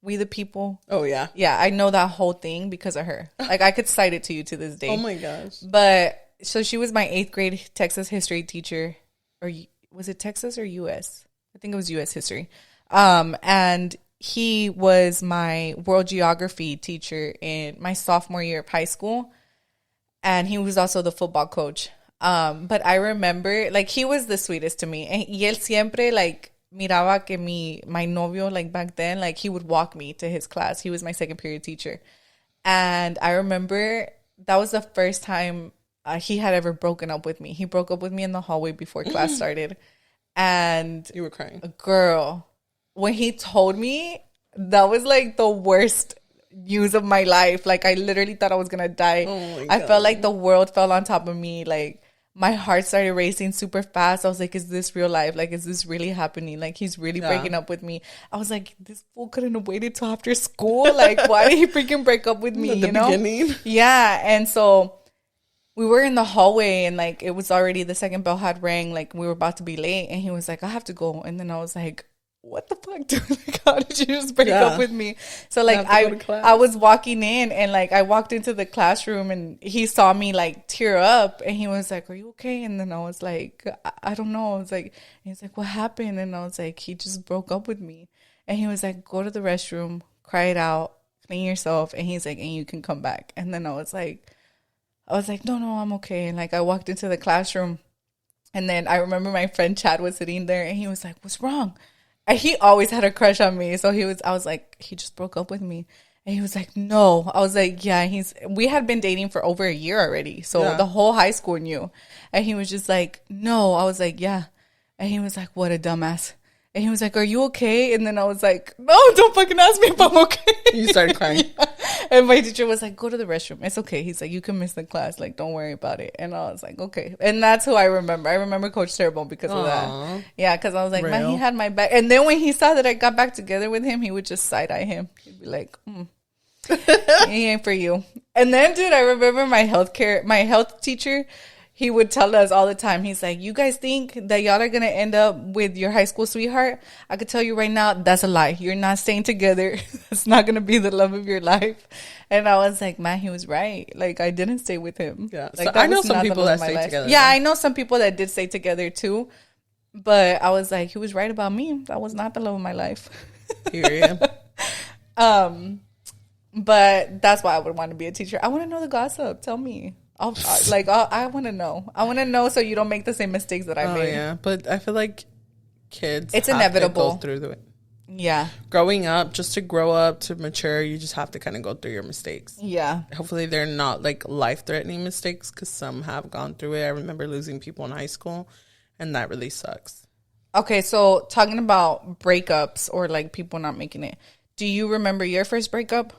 We the People. Oh, yeah. Yeah, I know that whole thing because of her. Like, I could cite it to you to this day. Oh, my gosh. But, so she was my 8th grade Texas history teacher. Or was it Texas or U.S.? I think it was U.S. history. And he was my world geography teacher in my sophomore year of high school. And he was also the football coach. But I remember, like, he was the sweetest to me. Y él siempre, like, miraba que my novio, like, back then, like, he would walk me to his class. He was my second period teacher. And I remember that was the first time he had ever broken up with me. He broke up with me in the hallway before class started. And you were crying. Girl, when he told me, that was, like, the worst news of my life. Like, I literally thought I was gonna die. Oh I felt like the world fell on top of me. Like, my heart started racing super fast. I was like, is this real life? Like, is this really happening? Like, he's really breaking up with me. I was like, this fool couldn't have waited till after school. Like, why did he freaking break up with me? At the beginning. Yeah. And so we were in the hallway and like it was already the second bell had rang. Like, we were about to be late and he was like, I have to go. And then I was like, what the fuck, dude? Like, how did you just break up with me? So, like, I was walking in and, like, I walked into the classroom and he saw me, like, tear up and he was like, are you okay? And then I was like, I don't know. I was like, he's like, what happened? And I was like, he just broke up with me. And he was like, go to the restroom, cry it out, clean yourself. And he's like, and you can come back. And then I was like, no, I'm okay. And, like, I walked into the classroom and then I remember my friend Chad was sitting there and he was like, what's wrong? And he always had a crush on me. So I was like, he just broke up with me. And he was like, no. I was like, yeah, we had been dating for over a year already. So the whole high school knew. And he was just like, no. I was like, yeah. And he was like, what a dumbass. And he was like, are you okay? And then I was like, no, don't fucking ask me if I'm okay. You started crying. Yeah. And my teacher was like, go to the restroom. It's okay. He's like, you can miss the class. Like, don't worry about it. And I was like, okay. And that's who I remember. I remember Coach Terrebonne because of that. Yeah, because I was like, man, he had my back. And then when he saw that I got back together with him, he would just side-eye him. He'd be like, he ain't for you. And then, dude, I remember my health teacher, he would tell us all the time, he's like, you guys think that y'all are going to end up with your high school sweetheart? I could tell you right now, that's a lie. You're not staying together. It's not going to be the love of your life. And I was like, man, he was right. Like, I didn't stay with him. Yeah. Like, so I know some people that stay together. Yeah, I know some people that did stay together too. But I was like, he was right about me. That was not the love of my life. Period. But that's why I would want to be a teacher. I want to know the gossip. Tell me. I want to know. I want to know so you don't make the same mistakes that I made. Yeah, but I feel like kids, it's inevitable. Go through it. Yeah. Growing up, just to grow up, to mature, you just have to kind of go through your mistakes. Yeah. Hopefully they're not like life-threatening mistakes because some have gone through it. I remember losing people in high school and that really sucks. Okay, so talking about breakups or like people not making it, do you remember your first breakup?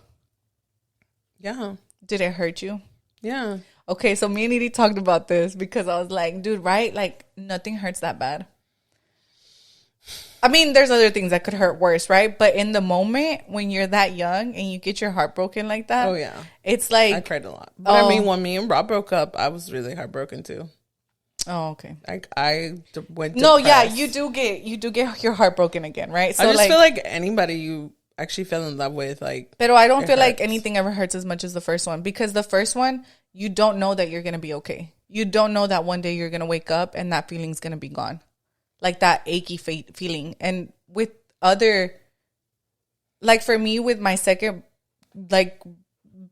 Yeah. Did it hurt you? Yeah. Okay, so me and Edie talked about this because I was like, dude, right? Like, nothing hurts that bad. I mean, there's other things that could hurt worse, right? But in the moment, when you're that young and you get your heart broken like that, oh yeah, it's like I cried a lot. But I mean, when me and Rob broke up, I was really heartbroken too. Oh, okay. Like I went. No, yeah, you do get your heart broken again, right? So I just feel like anybody you actually fell in love with, like. But I don't feel like anything ever hurts as much as the first one, because the first one, you don't know that you're gonna be okay. You don't know that one day you're gonna wake up and that feeling's gonna be gone. like that achy feeling. And with other, like for me, with my second, like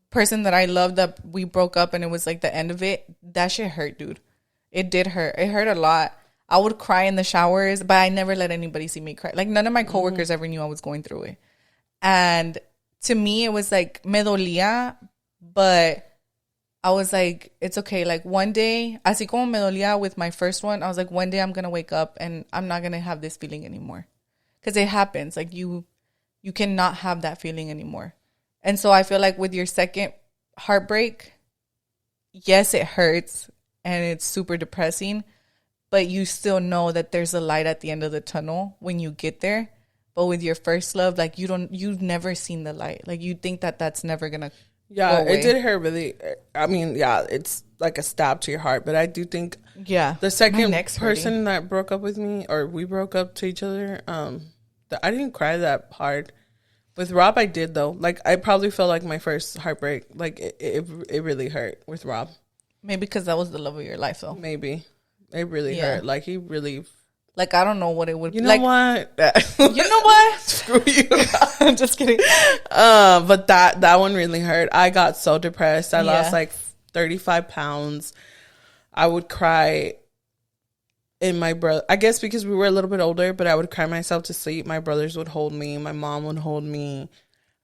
person that I loved, that we broke up and it was like the end of it, that shit hurt, dude. It did hurt. It hurt a lot. I would cry in the showers, but I never let anybody see me cry. Like none of my coworkers ever knew I was going through it. And to me, it was like, me dolía, but I was like, it's okay. Like one day, así como me dolía with my first one, I was like, one day I'm going to wake up and I'm not going to have this feeling anymore. Because it happens. Like you cannot have that feeling anymore. And so I feel like with your second heartbreak, yes, it hurts and it's super depressing, but you still know that there's a light at the end of the tunnel when you get there. But with your first love, like you've never seen the light. Like you think that that's never going to Yeah, it did hurt really. I mean, yeah, it's like a stab to your heart. But I do think the second person that broke up with me, or we broke up to each other, I didn't cry that hard. With Rob, I did though. Like I probably felt like my first heartbreak. Like it really hurt with Rob. Maybe because that was the love of your life, though. Maybe it really hurt. Like he really. Like I don't know what it would. You know like, what? You know what? Screw you. I'm just kidding. But that one really hurt. I got so depressed. I lost like 35 pounds. I would cry in my brother. I guess because we were a little bit older, but I would cry myself to sleep. My brothers would hold me. My mom would hold me.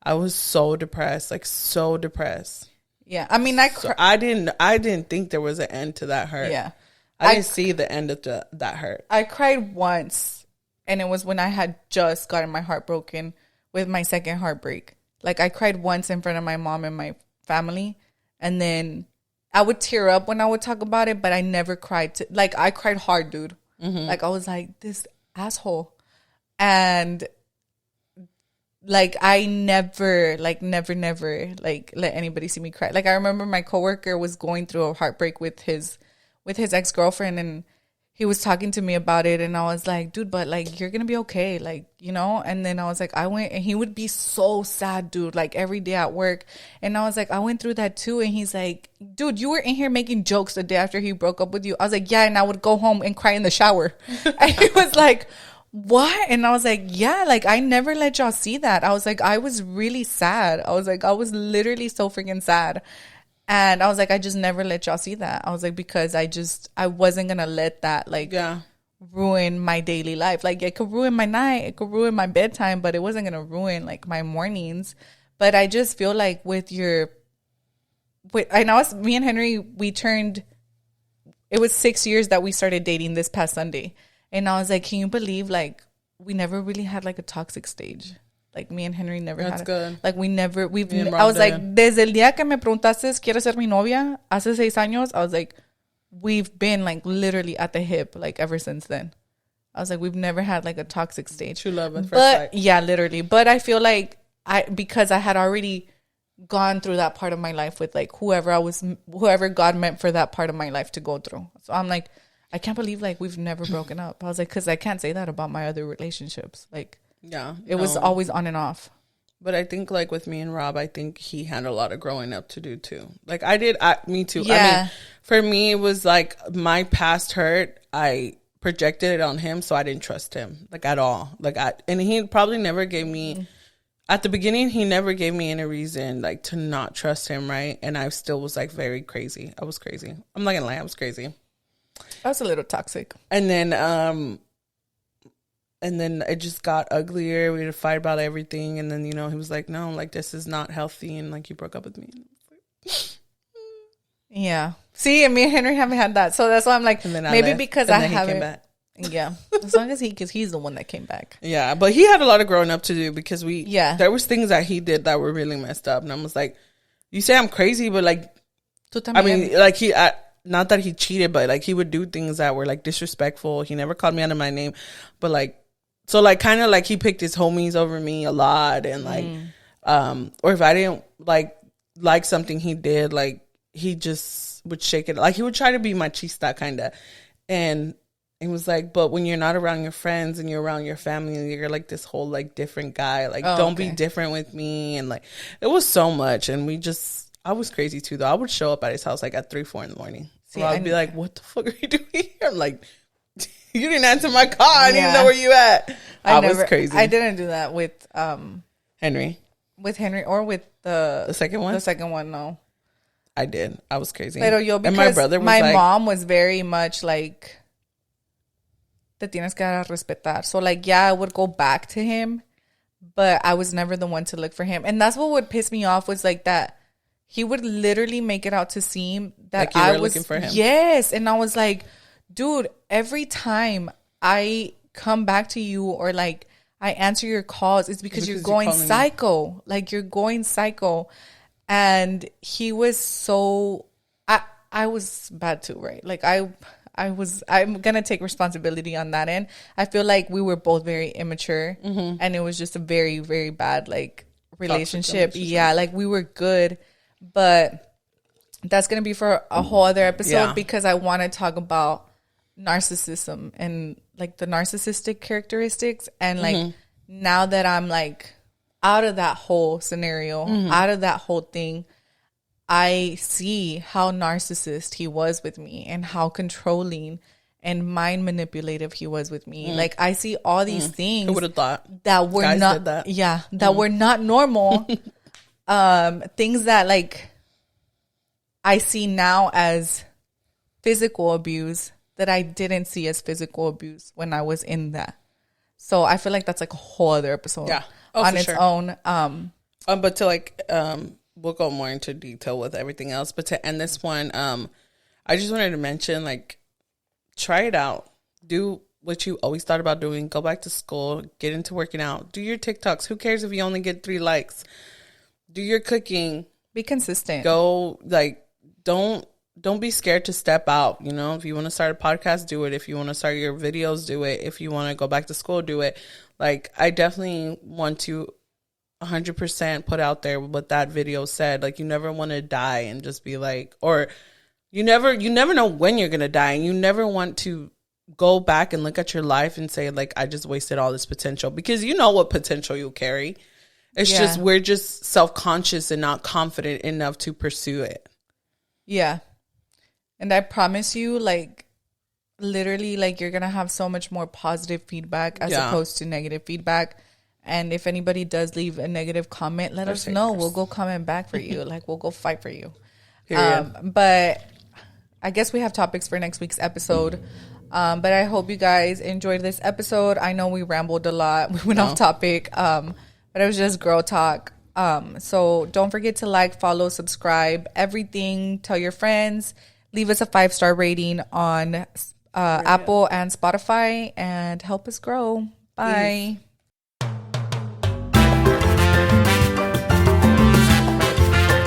I was so depressed, like so depressed. Yeah, I mean, so I didn't think there was an end to that hurt. Yeah, I didn't see the end of that hurt. I cried once, and it was when I had just gotten my heart broken with my second heartbreak. Like I cried once in front of my mom and my family, and then I would tear up when I would talk about it, but I never cried. Like I cried hard, dude. Mm-hmm. Like I was like, this asshole, and like I never like let anybody see me cry. Like I remember my coworker was going through a heartbreak with his ex-girlfriend, and he was talking to me about it, and I was like, dude, but like you're gonna be okay, like, you know. And then I was like, I went, and he would be so sad, dude, like every day at work. And I was like, I went through that too. And he's like, dude, you were in here making jokes the day after he broke up with you. I was like, yeah. And I would go home and cry in the shower. And he was like, what? And I was like, yeah, like I never let y'all see that. I was like, I was really sad. I was like, I was literally so freaking sad. And I was like, I just never let y'all see that. I was like, because I wasn't going to let that like ruin my daily life. Like it could ruin my night. It could ruin my bedtime, but it wasn't going to ruin like my mornings. But I just feel like I know me and Henry, it was 6 years that we started dating this past Sunday. And I was like, can you believe like we never really had like a toxic stage? Like me and Henry never had. That's good. Like I was like, desde el día que me preguntaste, ¿quieres ser mi novia? Hace 6 años. I was like, we've been like literally at the hip like ever since then. I was like, we've never had like a toxic stage. True love at first sight. Yeah, literally. But I feel like because I had already gone through that part of my life with like whoever God meant for that part of my life to go through. So I'm like, I can't believe like we've never broken up. I was like, because I can't say that about my other relationships. Like, yeah, it was always on and off. But I think like with me and Rob, I think he had a lot of growing up to do too. Like I did, me too. Yeah. I mean, for me, it was like my past hurt, I projected it on him, so I didn't trust him like at all. Like and he probably never gave me, at the beginning, he never gave me any reason like to not trust him, right? And I still was like very crazy. I was crazy. I'm not gonna lie, I was crazy. I was a little toxic. And then it just got uglier. We had to fight about everything. And then, you know, he was like, no, like, this is not healthy. And, like, you broke up with me. Yeah. See, and me and Henry haven't had that. So that's why I'm like, maybe because I haven't. Yeah. As long as because he's the one that came back. Yeah. But he had a lot of growing up to do because there was things that he did that were really messed up. And I was like, you say I'm crazy, but, like, I mean, like, not that he cheated, but, like, he would do things that were, like, disrespectful. He never called me out of my name. But, like, so, like, kind of, like, he picked his homies over me a lot. And, like, or if I didn't, like something he did, like, he just would shake it. Like, he would try to be machista, kind of. And he was like, but when you're not around your friends and you're around your family, and you're, like, this whole, like, different guy. Like, don't be different with me. And, like, it was so much. And I was crazy, too, though. I would show up at his house, like, at 3, 4 in the morning. So I'd be like, what the fuck are you doing here? I'm like... You didn't answer my call. I didn't know where you at. I was crazy. I didn't do that with Henry. With Henry or with the second one? The second one, no. I did. I was crazy. Pero yo, because and my brother was my mom was very much like, te tienes que dar a respetar. So like, yeah, I would go back to him, but I was never the one to look for him. And that's what would piss me off was like that he would literally make it out to seem that like I was looking for him. Yes. And I was like, dude, every time I come back to you or like I answer your calls, it's because you're going psycho. Me. Like you're going psycho. And he was so, I was bad too, right? Like I'm going to take responsibility on that end. I feel like we were both very immature and it was just a very, very bad like relationship. Yeah. Like we were good, but that's going to be for a whole other episode because I want to talk about narcissism and like the narcissistic characteristics. And like now that I'm like out of that whole scenario, out of that whole thing, I see how narcissist he was with me and how controlling and mind manipulative he was with me. Like I see all these things. Who would have thought that were guys not did that? Yeah, that were not normal. Things that like I see now as physical abuse that I didn't see as physical abuse when I was in that. So I feel like that's like a whole other episode on its own. But to like we'll go more into detail with everything else. But to end this one, I just wanted to mention like try it out. Do what you always thought about doing. Go back to school. Get into working out. Do your TikToks. Who cares if you only get 3 likes? Do your cooking. Be consistent. Go like don't be scared to step out. You know, if you want to start a podcast, do it. If you want to start your videos, do it. If you want to go back to school, do it. Like, I definitely want to 100% put out there what that video said. Like, you never want to die and just be like, or you never know when you're going to die. And you never want to go back and look at your life and say, like, I just wasted all this potential. Because you know what potential you carry. It's just, we're just self-conscious and not confident enough to pursue it. Yeah. And I promise you, like, literally, like, you're going to have so much more positive feedback as opposed to negative feedback. And if anybody does leave a negative comment, let us know. We'll go comment back for you. Like, we'll go fight for you. But I guess we have topics for next week's episode. But I hope you guys enjoyed this episode. I know we rambled a lot. We went off topic. But it was just girl talk. So don't forget to like, follow, subscribe, everything. Tell your friends. Leave us a 5-star rating on Apple and Spotify and help us grow. Bye. Peace.